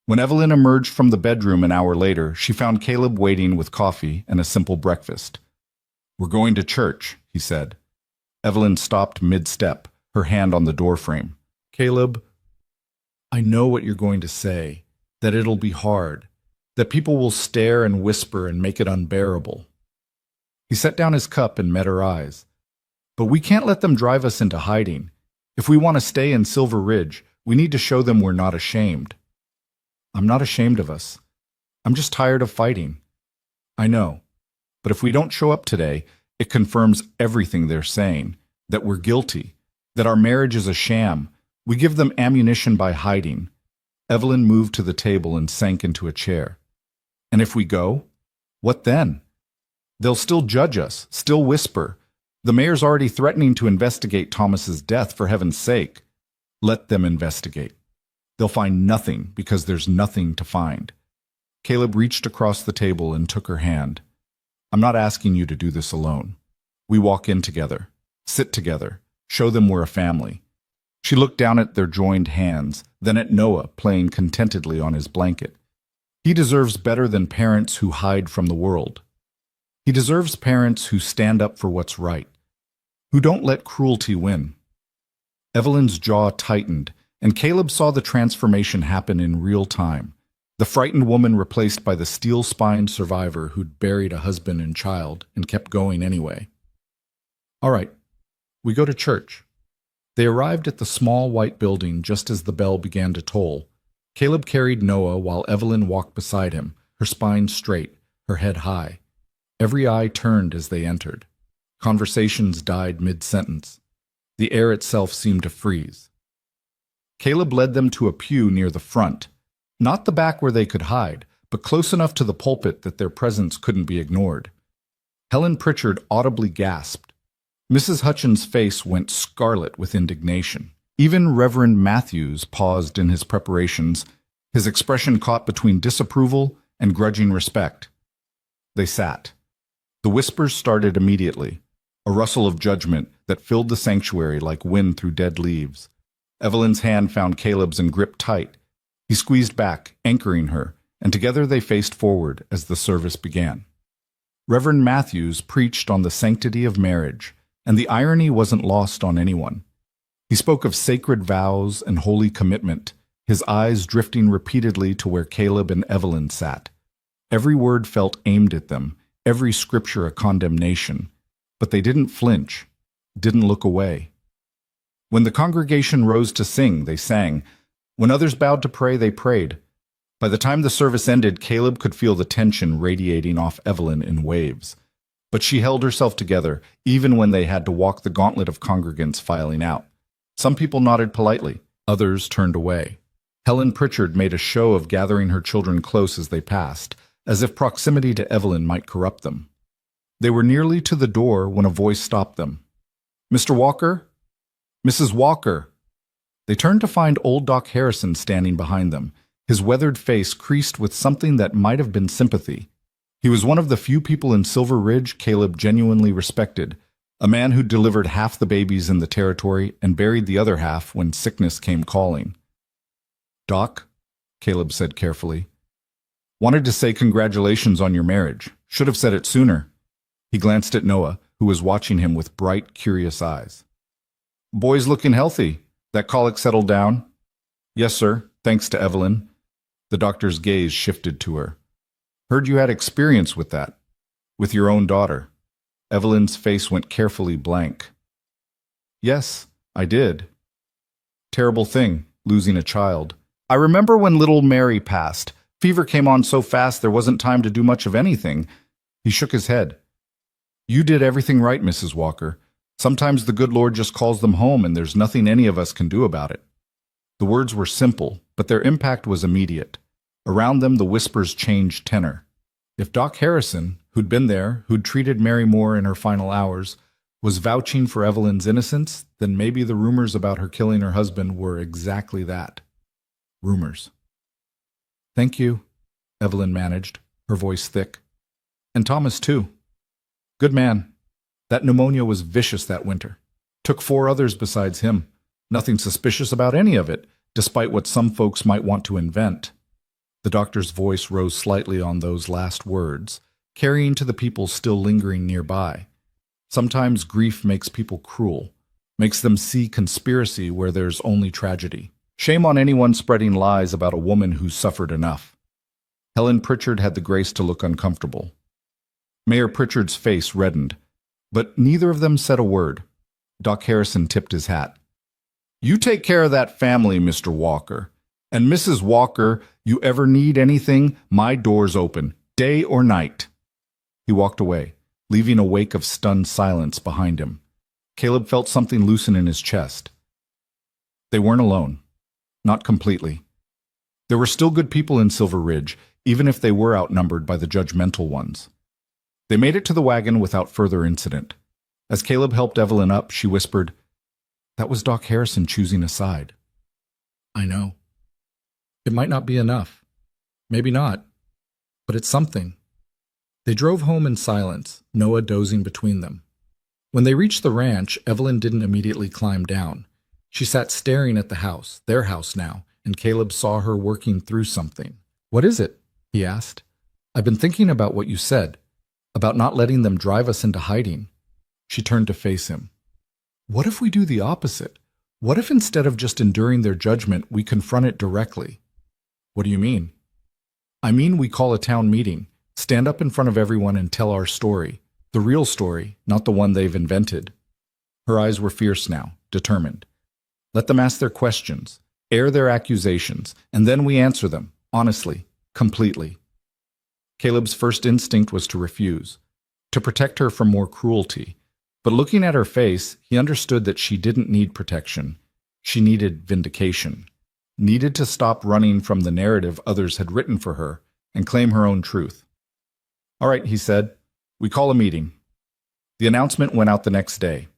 When Evelyn emerged from the bedroom an hour later, she found Caleb waiting with coffee and a simple breakfast. We're going to church, he said. Evelyn stopped mid-step, her hand on the doorframe. Caleb, I know what you're going to say, that it'll be hard, that people will stare and whisper and make it unbearable. He set down his cup and met her eyes. But we can't let them drive us into hiding. If we want to stay in Silver Ridge, we need to show them we're not ashamed. I'm not ashamed of us. I'm just tired of fighting. I know. But if we don't show up today, it confirms everything they're saying, that we're guilty, that our marriage is a sham. We give them ammunition by hiding. Evelyn moved to the table and sank into a chair. And if we go, what then? They'll still judge us, still whisper. The mayor's already threatening to investigate Thomas's death, for heaven's sake. Let them investigate. They'll find nothing because there's nothing to find. Caleb reached across the table and took her hand. I'm not asking you to do this alone. We walk in together, sit together, show them we're a family. She looked down at their joined hands, then at Noah playing contentedly on his blanket. He deserves better than parents who hide from the world. He deserves parents who stand up for what's right, who don't let cruelty win. Evelyn's jaw tightened, and Caleb saw the transformation happen in real time. The frightened woman replaced by the steel-spined survivor who'd buried a husband and child and kept going anyway. All right, we go to church. They arrived at the small white building just as the bell began to toll. Caleb carried Noah while Evelyn walked beside him, her spine straight, her head high. Every eye turned as they entered. Conversations died mid-sentence. The air itself seemed to freeze. Caleb led them to a pew near the front, not the back where they could hide, but close enough to the pulpit that their presence couldn't be ignored. Helen Pritchard audibly gasped. Mrs. Hutchins' face went scarlet with indignation. Even Reverend Matthews paused in his preparations, his expression caught between disapproval and grudging respect. They sat. The whispers started immediately, a rustle of judgment that filled the sanctuary like wind through dead leaves. Evelyn's hand found Caleb's and gripped tight. He squeezed back, anchoring her, and together they faced forward as the service began. Reverend Matthews preached on the sanctity of marriage, and the irony wasn't lost on anyone. He spoke of sacred vows and holy commitment, his eyes drifting repeatedly to where Caleb and Evelyn sat. Every word felt aimed at them, every scripture a condemnation, but they didn't flinch, didn't look away. When the congregation rose to sing, they sang. When others bowed to pray, they prayed. By the time the service ended, Caleb could feel the tension radiating off Evelyn in waves. But she held herself together, even when they had to walk the gauntlet of congregants filing out. Some people nodded politely, others turned away. Helen Pritchard made a show of gathering her children close as they passed, as if proximity to Evelyn might corrupt them. They were nearly to the door when a voice stopped them. "Mr. Walker? Mrs. Walker!" They turned to find old Doc Harrison standing behind them, his weathered face creased with something that might have been sympathy. He was one of the few people in Silver Ridge Caleb genuinely respected, a man who delivered half the babies in the territory and buried the other half when sickness came calling. "Doc," Caleb said carefully, "wanted to say congratulations on your marriage. Should have said it sooner." He glanced at Noah, who was watching him with bright, curious eyes. "Boy's looking healthy. That colic settled down?" "Yes, sir, thanks to Evelyn." The doctor's gaze shifted to her. "Heard you had experience with that. With your own daughter." Evelyn's face went carefully blank. "Yes, I did. Terrible thing, losing a child. I remember when little Mary passed. Fever came on so fast there wasn't time to do much of anything." He shook his head. "You did everything right, Mrs. Walker. Sometimes the good Lord just calls them home and there's nothing any of us can do about it." The words were simple, but their impact was immediate. Around them the whispers changed tenor. If Doc Harrison, who'd been there, who'd treated Mary Moore in her final hours, was vouching for Evelyn's innocence, then maybe the rumors about her killing her husband were exactly that. Rumors. "Thank you," Evelyn managed, her voice thick. "And Thomas, too. Good man. That pneumonia was vicious that winter. Took 4 others besides him. Nothing suspicious about any of it, despite what some folks might want to invent." The doctor's voice rose slightly on those last words, carrying to the people still lingering nearby. Sometimes grief makes people cruel, makes them see conspiracy where there's only tragedy. Shame on anyone spreading lies about a woman who suffered enough. Helen Pritchard had the grace to look uncomfortable. Mayor Pritchard's face reddened, but neither of them said a word. Doc Harrison tipped his hat. "You take care of that family, Mr. Walker. And Mrs. Walker, you ever need anything, my door's open, day or night." He walked away, leaving a wake of stunned silence behind him. Caleb felt something loosen in his chest. They weren't alone. Not completely. There were still good people in Silver Ridge, even if they were outnumbered by the judgmental ones. They made it to the wagon without further incident. As Caleb helped Evelyn up, she whispered, "That was Doc Harrison choosing a side." "I know. It might not be enough. Maybe not. But it's something." They drove home in silence, Noah dozing between them. When they reached the ranch, Evelyn didn't immediately climb down. She sat staring at the house, their house now, and Caleb saw her working through something. "What is it?" he asked. "I've been thinking about what you said, about not letting them drive us into hiding." She turned to face him. "What if we do the opposite? What if instead of just enduring their judgment, we confront it directly?" "What do you mean?" "I mean we call a town meeting, stand up in front of everyone and tell our story, the real story, not the one they've invented." Her eyes were fierce now, determined. "Let them ask their questions, air their accusations, and then we answer them, honestly, completely." Caleb's first instinct was to refuse, to protect her from more cruelty. But looking at her face, he understood that she didn't need protection. She needed vindication. Needed to stop running from the narrative others had written for her and claim her own truth. "All right," he said. "We call a meeting." The announcement went out the next day.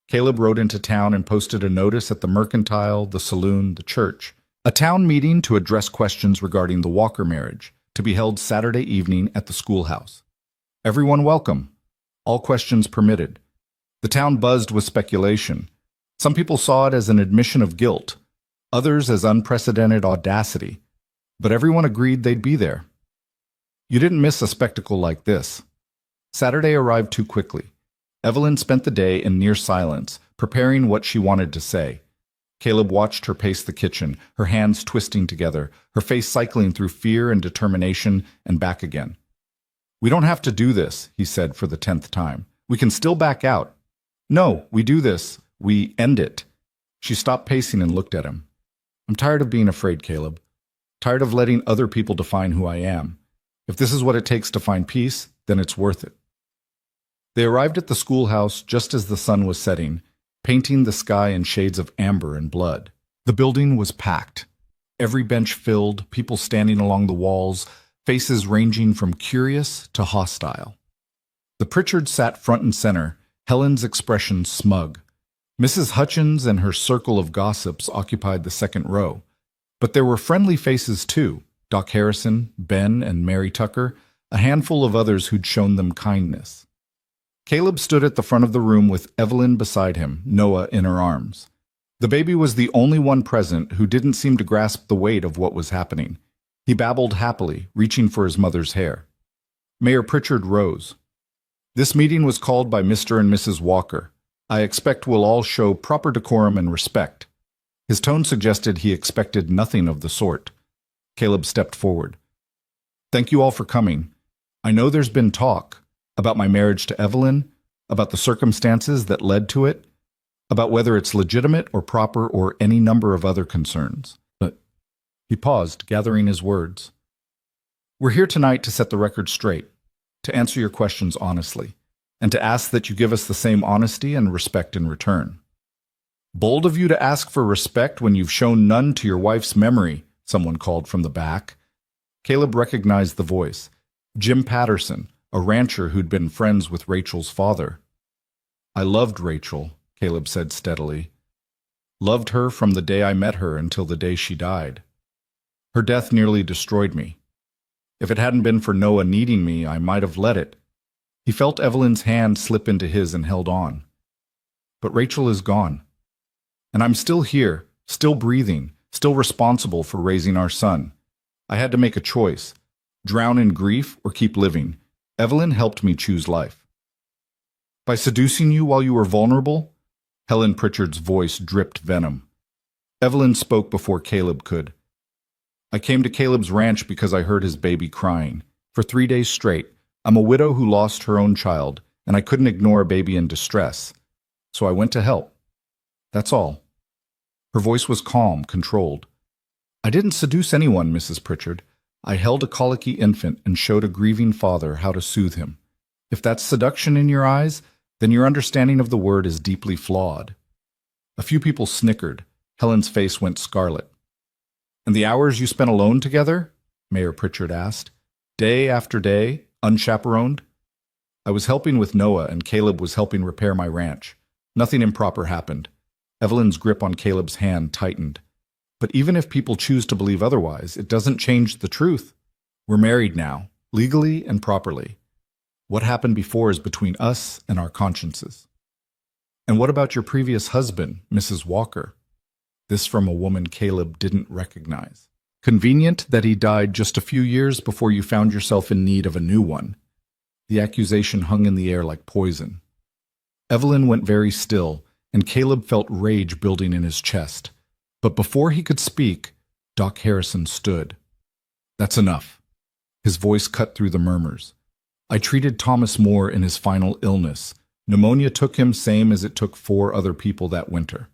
Caleb rode into town and posted a notice at the Mercantile, the saloon, the church. A town meeting to address questions regarding the Walker marriage, to be held Saturday evening at the schoolhouse. Everyone welcome. All questions permitted. The town buzzed with speculation. Some people saw it as an admission of guilt. others as unprecedented audacity, but everyone agreed they'd be there. You didn't miss a spectacle like this. Saturday arrived too quickly. Evelyn spent the day in near silence, preparing what she wanted to say. Caleb watched her pace the kitchen, her hands twisting together, her face cycling through fear and determination and back again. "We don't have to do this," he said for the 10th time. "We can still back out." "No, we do this. We end it." She stopped pacing and looked at him. "I'm tired of being afraid, Caleb. Tired of letting other people define who I am. If this is what it takes to find peace, then it's worth it." They arrived at the schoolhouse just as the sun was setting, painting the sky in shades of amber and blood. The building was packed. Every bench filled, people standing along the walls, faces ranging from curious to hostile. The Pritchards sat front and center, Helen's expression smug. Mrs. Hutchins and her circle of gossips occupied the second row. But there were friendly faces too, Doc Harrison, Ben, and Mary Tucker, a handful of others who'd shown them kindness. Caleb stood at the front of the room with Evelyn beside him, Noah in her arms. The baby was the only one present who didn't seem to grasp the weight of what was happening. He babbled happily, reaching for his mother's hair. Mayor Pritchard rose. "This meeting was called by Mr. and Mrs. Walker. I expect we'll all show proper decorum and respect." His tone suggested he expected nothing of the sort. Caleb stepped forward. "Thank you all for coming. I know there's been talk about my marriage to Evelyn, about the circumstances that led to it, about whether it's legitimate or proper or any number of other concerns. But—" he paused, gathering his words. "We're here tonight to set the record straight, to answer your questions honestly, and to ask that you give us the same honesty and respect in return." "Bold of you to ask for respect when you've shown none to your wife's memory," someone called from the back. Caleb recognized the voice. Jim Patterson, a rancher who'd been friends with Rachel's father. "I loved Rachel," Caleb said steadily. "Loved her from the day I met her until the day she died. Her death nearly destroyed me. If it hadn't been for Noah needing me, I might have let it." He felt Evelyn's hand slip into his and held on. "But Rachel is gone. And I'm still here, still breathing, still responsible for raising our son. I had to make a choice, drown in grief or keep living. Evelyn helped me choose life." "By seducing you while you were vulnerable?" Helen Pritchard's voice dripped venom. Evelyn spoke before Caleb could. "I came to Caleb's ranch because I heard his baby crying. For 3 days straight, I'm a widow who lost her own child, and I couldn't ignore a baby in distress. So I went to help. That's all." Her voice was calm, controlled. "I didn't seduce anyone, Mrs. Pritchard. I held a colicky infant and showed a grieving father how to soothe him. If that's seduction in your eyes, then your understanding of the word is deeply flawed." A few people snickered. Helen's face went scarlet. "And the hours you spent alone together?" Mayor Pritchard asked. "Day after day, unchaperoned?" "I was helping with Noah, and Caleb was helping repair my ranch. Nothing improper happened." Evelyn's grip on Caleb's hand tightened. "But even if people choose to believe otherwise, it doesn't change the truth. We're married now, legally and properly. What happened before is between us and our consciences." "And what about your previous husband, Mrs. Walker?" This from a woman Caleb didn't recognize. "Convenient that he died just a few years before you found yourself in need of a new one." The accusation hung in the air like poison. Evelyn went very still, and Caleb felt rage building in his chest. But before he could speak, Doc Harrison stood. "That's enough." His voice cut through the murmurs. "I treated Thomas Moore in his final illness. Pneumonia took him same as it took 4 other people that winter.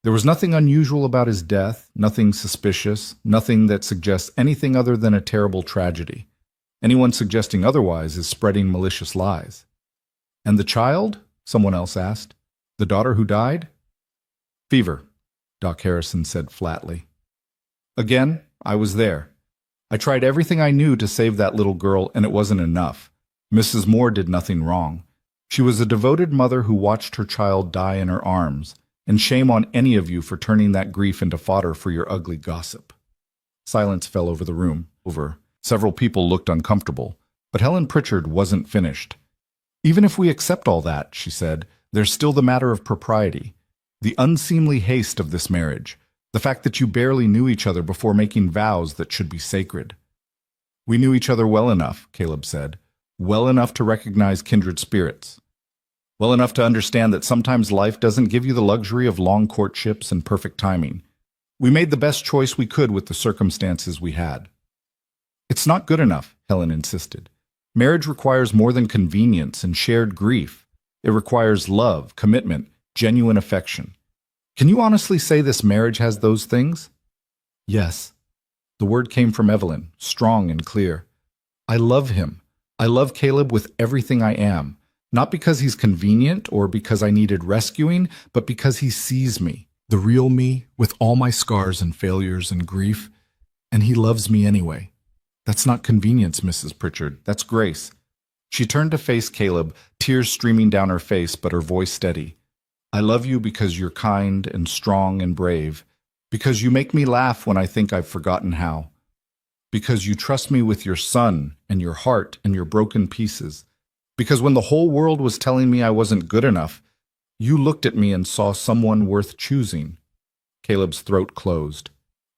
There was nothing unusual about his death, nothing suspicious, nothing that suggests anything other than a terrible tragedy. Anyone suggesting otherwise is spreading malicious lies." "And the child?" someone else asked. "The daughter who died?" "Fever," Doc Harrison said flatly. "Again, I was there. I tried everything I knew to save that little girl, and it wasn't enough. Mrs. Moore did nothing wrong. She was a devoted mother who watched her child die in her arms, and shame on any of you for turning that grief into fodder for your ugly gossip." Silence fell over the room. Several people looked uncomfortable, but Helen Pritchard wasn't finished. "Even if we accept all that," she said, "there's still the matter of propriety. The unseemly haste of this marriage, the The fact that you barely knew each other before making vows that should be sacred. We knew each other well enough, Caleb said. Well enough to recognize kindred spirits. Well enough to understand that sometimes life doesn't give you the luxury of long courtships and perfect timing. We made the best choice we could with the circumstances we had. It's not good enough, Helen insisted. Marriage requires more than convenience and shared grief. It requires love, commitment, genuine affection. Can you honestly say this marriage has those things? Yes. The word came from Evelyn, strong and clear. I love him. I love Caleb with everything I am, not because he's convenient or because I needed rescuing, but because he sees me, the real me, with all my scars and failures and grief, and he loves me anyway. That's not convenience, Mrs. Pritchard. That's grace. She turned to face Caleb, tears streaming down her face, but her voice steady. I love you because you're kind and strong and brave, because you make me laugh when I think I've forgotten how, because you trust me with your son and your heart and your broken pieces, because when the whole world was telling me I wasn't good enough, you looked at me and saw someone worth choosing. Caleb's throat closed.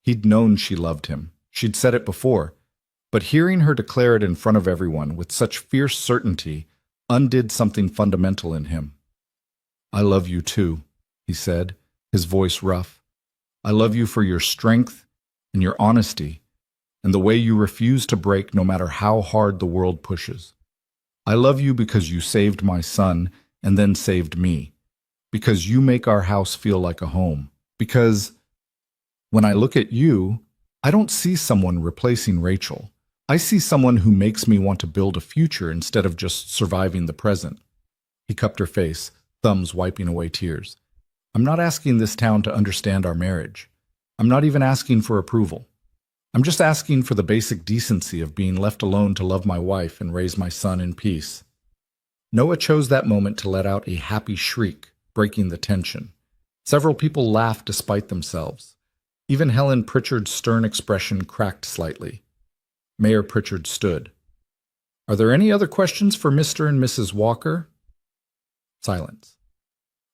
He'd known she loved him. She'd said it before. But hearing her declare it in front of everyone with such fierce certainty undid something fundamental in him. I love you too, he said, his voice rough. I love you for your strength and your honesty and the way you refuse to break no matter how hard the world pushes. I love you because you saved my son and then saved me, because you make our house feel like a home, because when I look at you, I don't see someone replacing Rachel. I see someone who makes me want to build a future instead of just surviving the present. He cupped her face, thumbs wiping away tears. I'm not asking this town to understand our marriage. I'm not even asking for approval. I'm just asking for the basic decency of being left alone to love my wife and raise my son in peace. Noah chose that moment to let out a happy shriek, breaking the tension. Several people laughed despite themselves. Even Helen Pritchard's stern expression cracked slightly. Mayor Pritchard stood. Are there any other questions for Mr. and Mrs. Walker? Silence.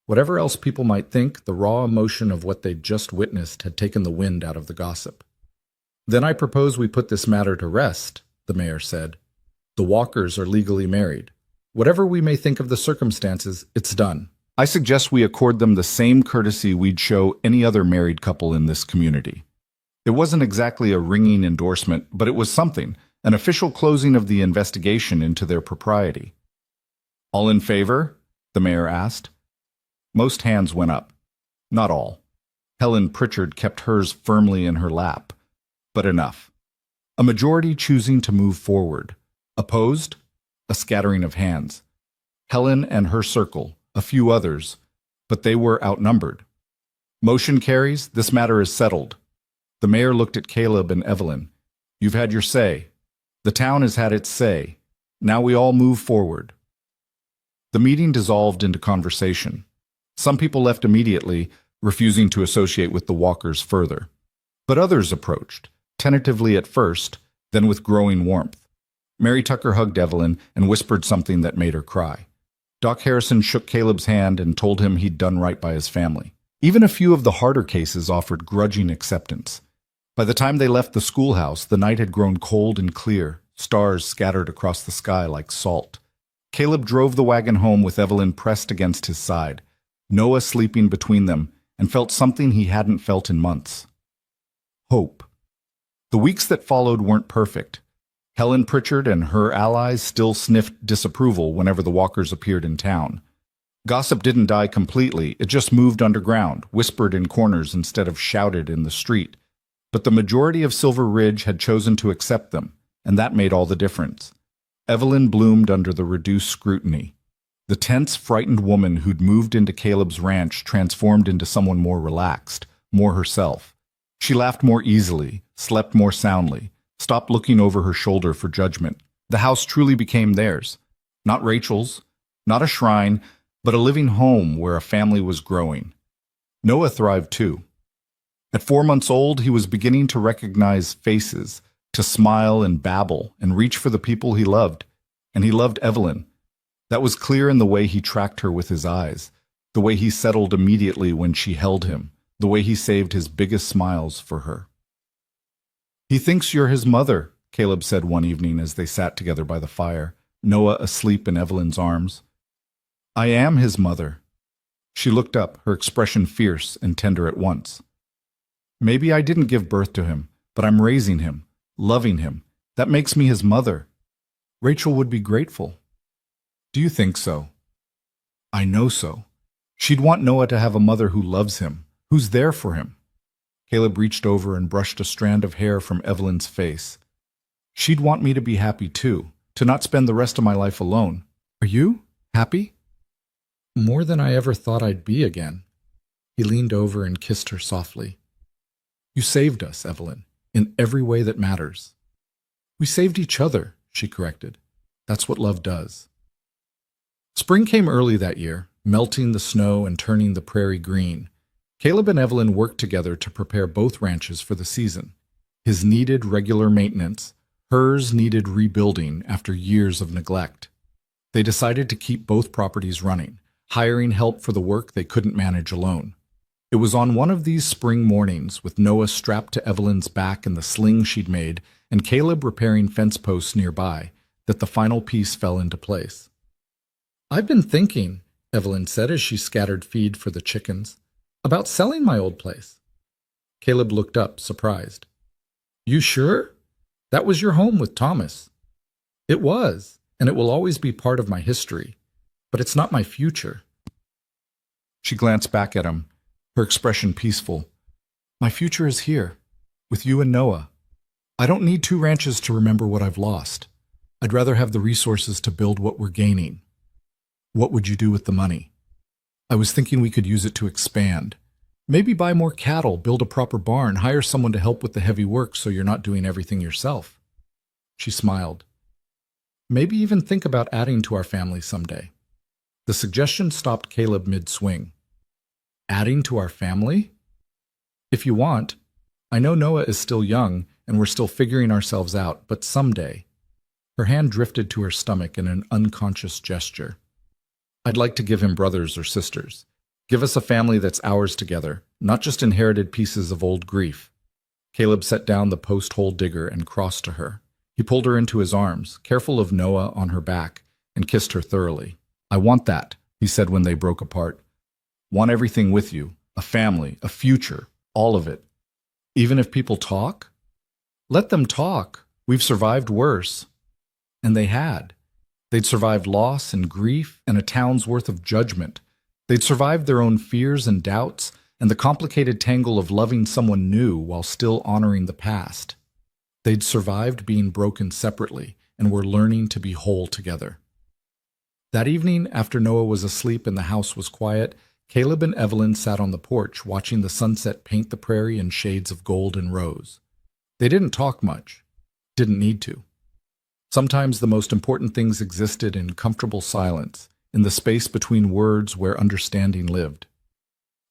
Whatever else people might think, the raw emotion of what they'd just witnessed had taken the wind out of the gossip. Then I propose we put this matter to rest, the mayor said. The Walkers are legally married. Whatever we may think of the circumstances, it's done. I suggest we accord them the same courtesy we'd show any other married couple in this community. It wasn't exactly a ringing endorsement, but it was something, an official closing of the investigation into their propriety. All in favor? The mayor asked. Most hands went up. Not all. Helen Pritchard kept hers firmly in her lap. But enough. A majority choosing to move forward. Opposed? A scattering of hands. Helen and her circle, a few others, but they were outnumbered. Motion carries, this matter is settled. The mayor looked at Caleb and Evelyn. You've had your say. The town has had its say. Now we all move forward. The meeting dissolved into conversation. Some people left immediately, refusing to associate with the Walkers further. But others approached, tentatively at first, then with growing warmth. Mary Tucker hugged Evelyn and whispered something that made her cry. Doc Harrison shook Caleb's hand and told him he'd done right by his family. Even a few of the harder cases offered grudging acceptance. By the time they left the schoolhouse, the night had grown cold and clear, stars scattered across the sky like salt. Caleb drove the wagon home with Evelyn pressed against his side, Noah sleeping between them, and felt something he hadn't felt in months. Hope. The weeks that followed weren't perfect. Helen Pritchard and her allies still sniffed disapproval whenever the Walkers appeared in town. Gossip didn't die completely, it just moved underground, whispered in corners instead of shouted in the street. But the majority of Silver Ridge had chosen to accept them, and that made all the difference. Evelyn bloomed under the reduced scrutiny. The tense, frightened woman who'd moved into Caleb's ranch transformed into someone more relaxed, more herself. She laughed more easily, slept more soundly, stopped looking over her shoulder for judgment. The house truly became theirs. Not Rachel's, not a shrine, but a living home where a family was growing. Noah thrived too. At 4 months old, he was beginning to recognize faces, to smile and babble and reach for the people he loved. And he loved Evelyn. That was clear in the way he tracked her with his eyes, the way he settled immediately when she held him, the way he saved his biggest smiles for her. "He thinks you're his mother," Caleb said one evening as they sat together by the fire, Noah asleep in Evelyn's arms. "I am his mother." She looked up, her expression fierce and tender at once. "Maybe I didn't give birth to him, but I'm raising him, loving him. That makes me his mother. Rachel would be grateful." "Do you think so?" "I know so. She'd want Noah to have a mother who loves him, who's there for him." Caleb reached over and brushed a strand of hair from Evelyn's face. "She'd want me to be happy too, to not spend the rest of my life alone. Are you happy?" "More than I ever thought I'd be again." He leaned over and kissed her softly. "You saved us, Evelyn, in every way that matters." "We saved each other," she corrected. "That's what love does." Spring came early that year, melting the snow and turning the prairie green. Caleb and Evelyn worked together to prepare both ranches for the season. His needed regular maintenance, hers needed rebuilding after years of neglect. They decided to keep both properties running, hiring help for the work they couldn't manage alone. It was on one of these spring mornings, with Noah strapped to Evelyn's back in the sling she'd made and Caleb repairing fence posts nearby, that the final piece fell into place. "I've been thinking," Evelyn said as she scattered feed for the chickens, "about selling my old place." Caleb looked up, surprised. "You sure? That was your home with Thomas." "It was, and it will always be part of my history, but it's not my future." She glanced back at him, her expression peaceful. "My future is here, with you and Noah. I don't need 2 ranches to remember what I've lost. I'd rather have the resources to build what we're gaining." "What would you do with the money?" "I was thinking we could use it to expand. Maybe buy more cattle, build a proper barn, hire someone to help with the heavy work so you're not doing everything yourself." She smiled. "Maybe even think about adding to our family someday." The suggestion stopped Caleb mid-swing. "Adding to our family?" "If you want. I know Noah is still young, and we're still figuring ourselves out, but someday." Her hand drifted to her stomach in an unconscious gesture. "I'd like to give him brothers or sisters. Give us a family that's ours together, not just inherited pieces of old grief." Caleb set down the post-hole digger and crossed to her. He pulled her into his arms, careful of Noah on her back, and kissed her thoroughly. "I want that," he said when they broke apart. "Want everything with you, a family, a future, all of it. Even if people talk? Let them talk. We've survived worse." And they had. They'd survived loss and grief and a town's worth of judgment. They'd survived their own fears and doubts and the complicated tangle of loving someone new while still honoring the past. They'd survived being broken separately and were learning to be whole together. That evening, after Noah was asleep and the house was quiet, Caleb and Evelyn sat on the porch watching the sunset paint the prairie in shades of gold and rose. They didn't talk much. Didn't need to. Sometimes the most important things existed in comfortable silence, in the space between words where understanding lived.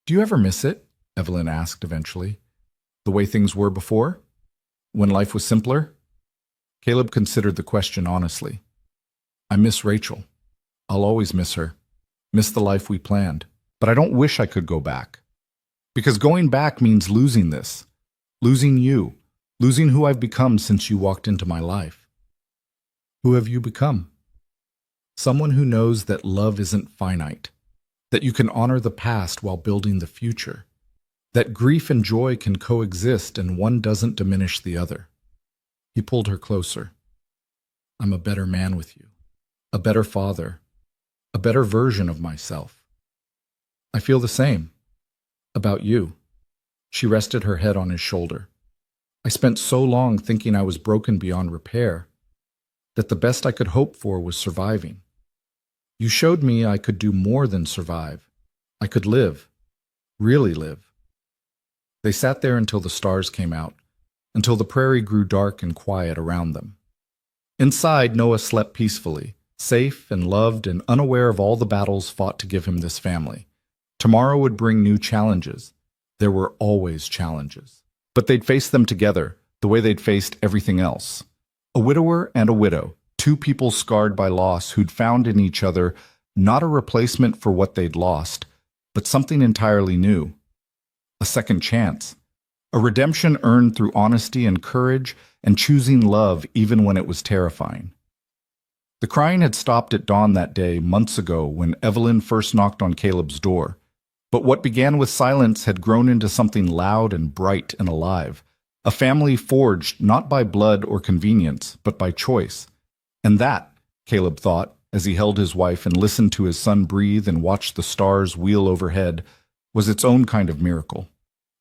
"Do you ever miss it?" Evelyn asked eventually. "The way things were before? When life was simpler?" Caleb considered the question honestly. "I miss Rachel. I'll always miss her. Miss the life we planned. But I don't wish I could go back. Because going back means losing this. Losing you. Losing who I've become since you walked into my life." "Who have you become?" "Someone who knows that love isn't finite, that you can honor the past while building the future, that grief and joy can coexist and one doesn't diminish the other." He pulled her closer. "I'm a better man with you, a better father, a better version of myself." "I feel the same. About you." She rested her head on his shoulder. "I spent so long thinking I was broken beyond repair, that the best I could hope for was surviving. You showed me I could do more than survive. I could live, really live." They sat there until the stars came out, until the prairie grew dark and quiet around them. Inside, Noah slept peacefully, safe and loved and unaware of all the battles fought to give him this family. Tomorrow would bring new challenges. There were always challenges. But they'd face them together, the way they'd faced everything else. A widower and a widow, 2 people scarred by loss who'd found in each other not a replacement for what they'd lost, but something entirely new. A a second chance, a redemption earned through honesty and courage and choosing love even when it was terrifying. The crying had stopped at dawn that day months ago when Evelyn first knocked on Caleb's door. But what began with silence had grown into something loud and bright and alive, a family forged not by blood or convenience, but by choice. And that, Caleb thought, as he held his wife and listened to his son breathe and watched the stars wheel overhead, was its own kind of miracle.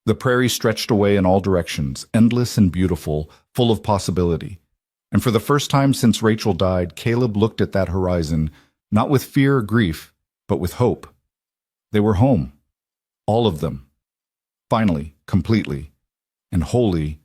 The prairie stretched away in all directions, endless and beautiful, full of possibility. And for the first time since Rachel died, Caleb looked at that horizon, not with fear or grief, but with hope. They were home. All of them. Finally, completely, and wholly